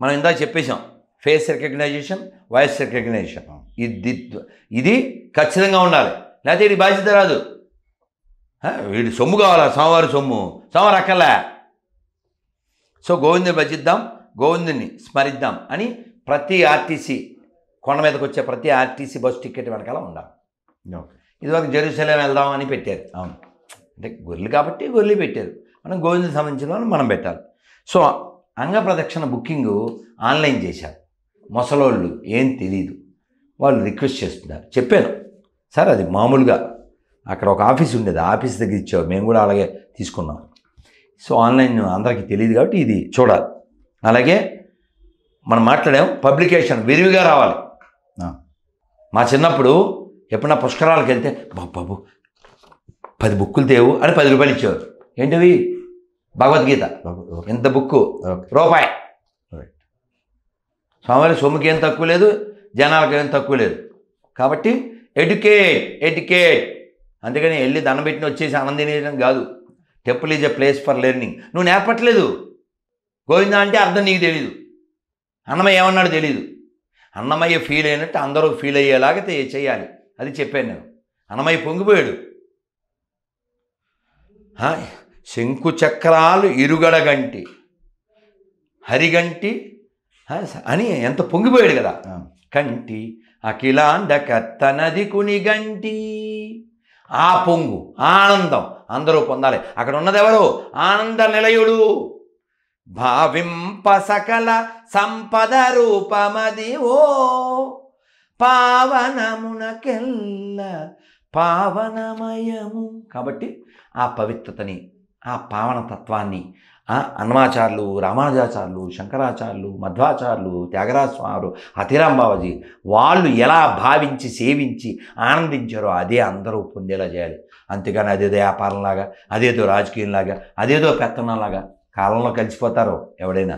మనం ఇందాక చెప్పేశాం, ఫేస్ రికగ్నైజేషన్, వాయిస్ రికగ్నైజేషన్. ఇది ఖచ్చితంగా ఉండాలి, లేకపోతే వీడి బాధ్యత రాదు. వీడి సొమ్ము కావాలా, స్వామివారి సొమ్ము, స్వామివారి అక్కర్లే. సో గోవిందుని భజిద్దాం, గోవిందుని స్మరిద్దాం అని ప్రతి ఆర్టీసీ కొండ మీదకి వచ్చే ప్రతి ఆర్టీసీ బస్సు టికెట్ వెనకాల ఉండాలి. ఇదివరకు జెరూసలేం వెళ్దాం అని పెట్టారు. అవును, అంటే గొర్రెలు కాబట్టి గొర్రెలు పెట్టారు. మనం గోవిందుకి సంబంధించిన వాళ్ళు మనం పెట్టాలి. సో అంగప్రదక్షిణ బుకింగ్ ఆన్లైన్ చేశారు. ముసలోళ్ళు ఏం తెలీదు, వాళ్ళు రిక్వెస్ట్ చేస్తున్నారు. చెప్పాను సార్, అది మామూలుగా అక్కడ ఒక ఆఫీస్ ఉండేది, ఆఫీస్ దగ్గర ఇచ్చారు, మేము కూడా అలాగే తీసుకున్నాం. సో ఆన్లైన్ అందరికీ తెలియదు కాబట్టి ఇది చూడాలి. అలాగే మనం మాట్లాడాం, పబ్లికేషన్ విరివిగా రావాలి. మా చిన్నప్పుడు ఎప్పుడన్నా పుష్కరాలకు వెళ్తే బాబు 10 బుక్కులు తేవు అని 10 రూపాయలు ఇచ్చేవారు. ఏంటివి? భగవద్గీత. ఎంత బుక్కు? రూపాయి. స్వామివారి సొమ్ముకి ఏం తక్కువ లేదు, జనాలకు ఏం తక్కువ లేదు. కాబట్టి ఎడ్యుకేట్. అందుకని వెళ్ళి దండం పెట్టిన వచ్చేసి ఆనందించడం కాదు. Temple is a place for learning. నువ్వు నేర్పట్లేదు. గోవిందా అంటే అర్థం నీకు తెలీదు, అన్నమయ్య ఏమన్నాడు తెలీదు. అన్నమయ్య ఫీల్ అయినట్టు అందరూ ఫీల్ అయ్యేలాగా చేయాలి. అది చెప్పాను నేను. అన్నమయ్య పొంగిపోయాడు. శంకు చక్రాలు ఇరుగడగంటి హరిగంటి అని ఎంత పొంగిపోయాడు కదా. కంటి అఖిలాండ కత్తనది కునిగంటి. ఆ పొంగు ఆనందం అందరూ పొందాలి. అక్కడ ఉన్నదెవరు? ఆనంద నిలయుడు. భావింప సకల సంపద రూపమది ఓ పావనమునకెల్ల పావనమయము. కాబట్టి ఆ పవిత్రతని, ఆ పావనతత్వాన్ని, అన్నమాచార్యులు, రామానుజాచార్యులు, శంకరాచార్యులు, మధ్వాచార్యులు, త్యాగరాజ స్వామి, అతిరాం బాబాజీ వాళ్ళు ఎలా భావించి సేవించి ఆనందించారో అదే అందరూ పొందేలా చేయాలి. అంతేగాని అదేదో వ్యాపారంలాగా, అదేదో రాజకీయంలాగా, అదేదో పెత్తనంలాగా కాలంలో కలిసిపోతారో ఎవడైనా.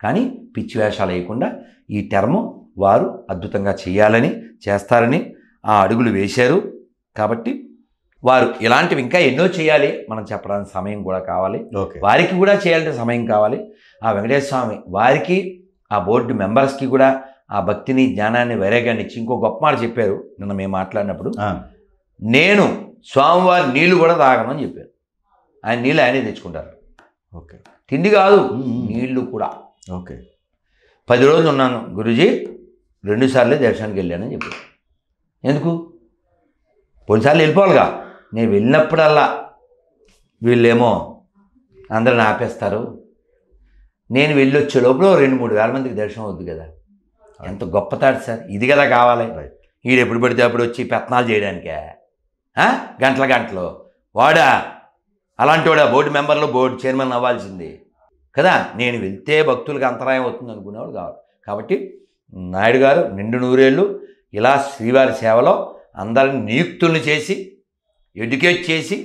కానీ పిచ్చి వేషాలు వేయకుండా ఈ టర్మ్ వారు అద్భుతంగా చేయాలని, చేస్తారని ఆ అడుగులు వేశారు. కాబట్టి వారు ఇలాంటివి ఇంకా ఎన్నో చేయాలి. మనం చెప్పడానికి సమయం కూడా కావాలి, వారికి కూడా చేయాలంటే సమయం కావాలి. ఆ వెంకటేశ్వర స్వామి వారికి, ఆ బోర్డు మెంబర్స్కి కూడా ఆ భక్తిని, జ్ఞానాన్ని, వైరాగ్యాన్ని ఇచ్చి ఇంకో గొప్ప మాట చెప్పారు నిన్న మేము మాట్లాడినప్పుడు. నేను స్వామివారి నీళ్లు కూడా తాగను అని చెప్పారు. ఆయన నీళ్ళు ఆయనే తెచ్చుకుంటారు. ఓకే, తిండి కాదు, నీళ్లు కూడా. ఓకే, 10 రోజులు ఉన్నాను గురూజీ, 2 సార్లే దర్శనానికి వెళ్ళానని చెప్పారు. ఎందుకు? 10 సార్లు వెళ్ళిపోవాలిగా. నేను వెళ్ళినప్పుడల్లా వీళ్ళేమో అందరిని ఆపేస్తారు. నేను వెళ్ళొచ్చే లోపల 2-3 వేల మందికి దర్శనం అవుద్ది కదా. ఎంత గొప్ప తాడు సార్. ఇది కదా కావాలి. వీడు ఎప్పుడు పడితే అప్పుడు వచ్చి పెత్తనాలు చేయడానికే గంటలు వాడా అలాంటి వాడా బోర్డు మెంబర్లు, బోర్డు చైర్మన్ అవ్వాల్సింది కదా. నేను వెళ్తే భక్తులకు అంతరాయం అవుతుంది అనుకునేవాడు కావాలి. కాబట్టి నాయుడు గారు నిండు 100 ఏళ్ళు ఇలా శ్రీవారి సేవలో అందరిని నియుక్తుల్ని చేసి, ఎడ్యుకేట్ చేసి,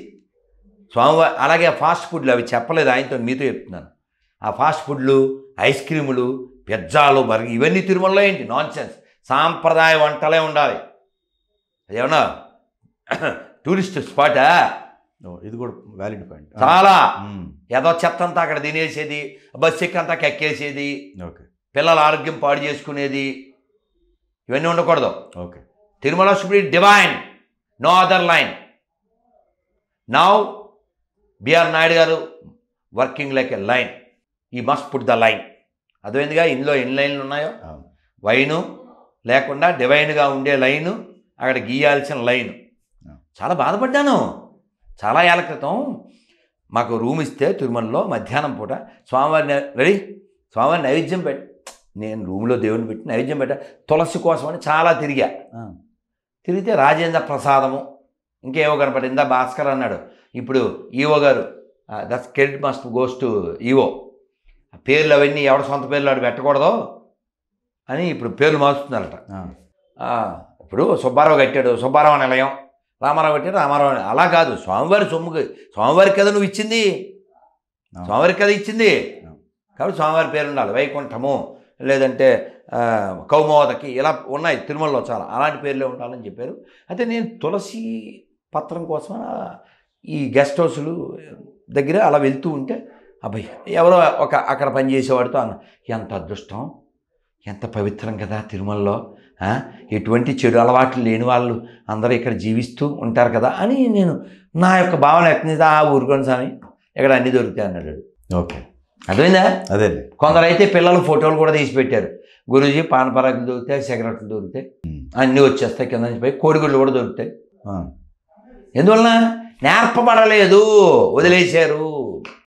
స్వామివారి అలాగే ఫాస్ట్ ఫుడ్లు అవి చెప్పలేదు ఆయనతో, మీతో చెప్తున్నాను. ఆ ఫాస్ట్ ఫుడ్లు, ఐస్ క్రీములు, పిజ్జాలు, బర్గర్ ఇవన్నీ తిరుమలలో ఏంటి నాన్ సెన్స్. సాంప్రదాయ వంటలే ఉండాలి. అదేమన్నా టూరిస్ట్ స్పాటా? ఇది కూడా వ్యాలిడ్ పాయింట్. చాలా ఏదో చెత్త అంతా అక్కడ తినేసేది, బస్సు ఎక్కంతా కెక్కేసేది, పిల్లల ఆరోగ్యం పాడు చేసుకునేది, ఇవన్నీ ఉండకూడదు. Okay, Tirumala should be divine, no other line. Now B R Naidu garu working like a line. He must put the line. అదేందుగా ఇందులో ఎన్ని లైన్లు ఉన్నాయో, వైను లేకుండా డివైన్గా ఉండే లైను, అక్కడ గీయాల్సిన లైను. చాలా బాధపడ్డాను. చాలా ఏళ్ళ క్రితం మాకు రూమ్ ఇస్తే తిరుమలలో మధ్యాహ్నం పూట స్వామివారి నైవేద్యం నేను రూమ్లో దేవుని పెట్టి నైవేద్యం పెట్టా. తులసి కోసం అని చాలా తిరిగితే రాజేంద్ర ప్రసాదము ఇంకేవో కనపడిందా. భాస్కర్ అన్నాడు, ఇప్పుడు ఈవో గారు that's credit must goes to EO. పేర్లు అవన్నీ ఎవడ సొంత పేర్లు వాడు పెట్టకూడదు అని ఇప్పుడు పేర్లు మార్చుతున్నారట. ఇప్పుడు సుబ్బారావు కట్టాడు, సుబ్బారావు నిలయం, రామారావు కట్టాడు, రామారావు. అలా కాదు, స్వామివారి సొమ్ముకి, స్వామివారికి కదా నువ్వు ఇచ్చింది, స్వామివారికి కదా ఇచ్చింది. కాబట్టి స్వామివారి పేరు ఉండాలి. వైకుంఠము, లేదంటే కౌమోదకి, ఇలా ఉన్నాయి తిరుమలలో చాలా, అలాంటి పేర్లే ఉండాలని చెప్పారు. అయితే నేను తులసి పత్రం కోసం ఈ గెస్ట్ హౌస్లు దగ్గర అలా వెళ్తూ ఉంటే అబ్బాయి ఎవరో అక్కడ పనిచేసేవాడితో అన్న, ఎంత అదృష్టం, ఎంత పవిత్రం కదా తిరుమలలో, ఎటువంటి చెడు అలవాట్లు లేని వాళ్ళు అందరూ ఇక్కడ జీవిస్తూ ఉంటారు కదా అని నేను నా యొక్క భావన ఎక్కడిదా. ఊరుకొని స్వామి ఇక్కడ అన్నీ దొరుకుతాయి అన్నాడు. ఓకే, అర్థమైందా? అదే. కొందరైతే పిల్లలు ఫోటోలు కూడా తీసి పెట్టారు. గురూజీ పాన్ పరాకులు దొరుకుతాయి, సిగరెట్లు దొరుకుతాయి, అన్నీ వచ్చేస్తాయి, కింద నుంచి పోయి కోడిగుళ్ళు కూడా దొరుకుతాయి. ఎందువలన? నేర్పబడలేదు, వదిలేశారు.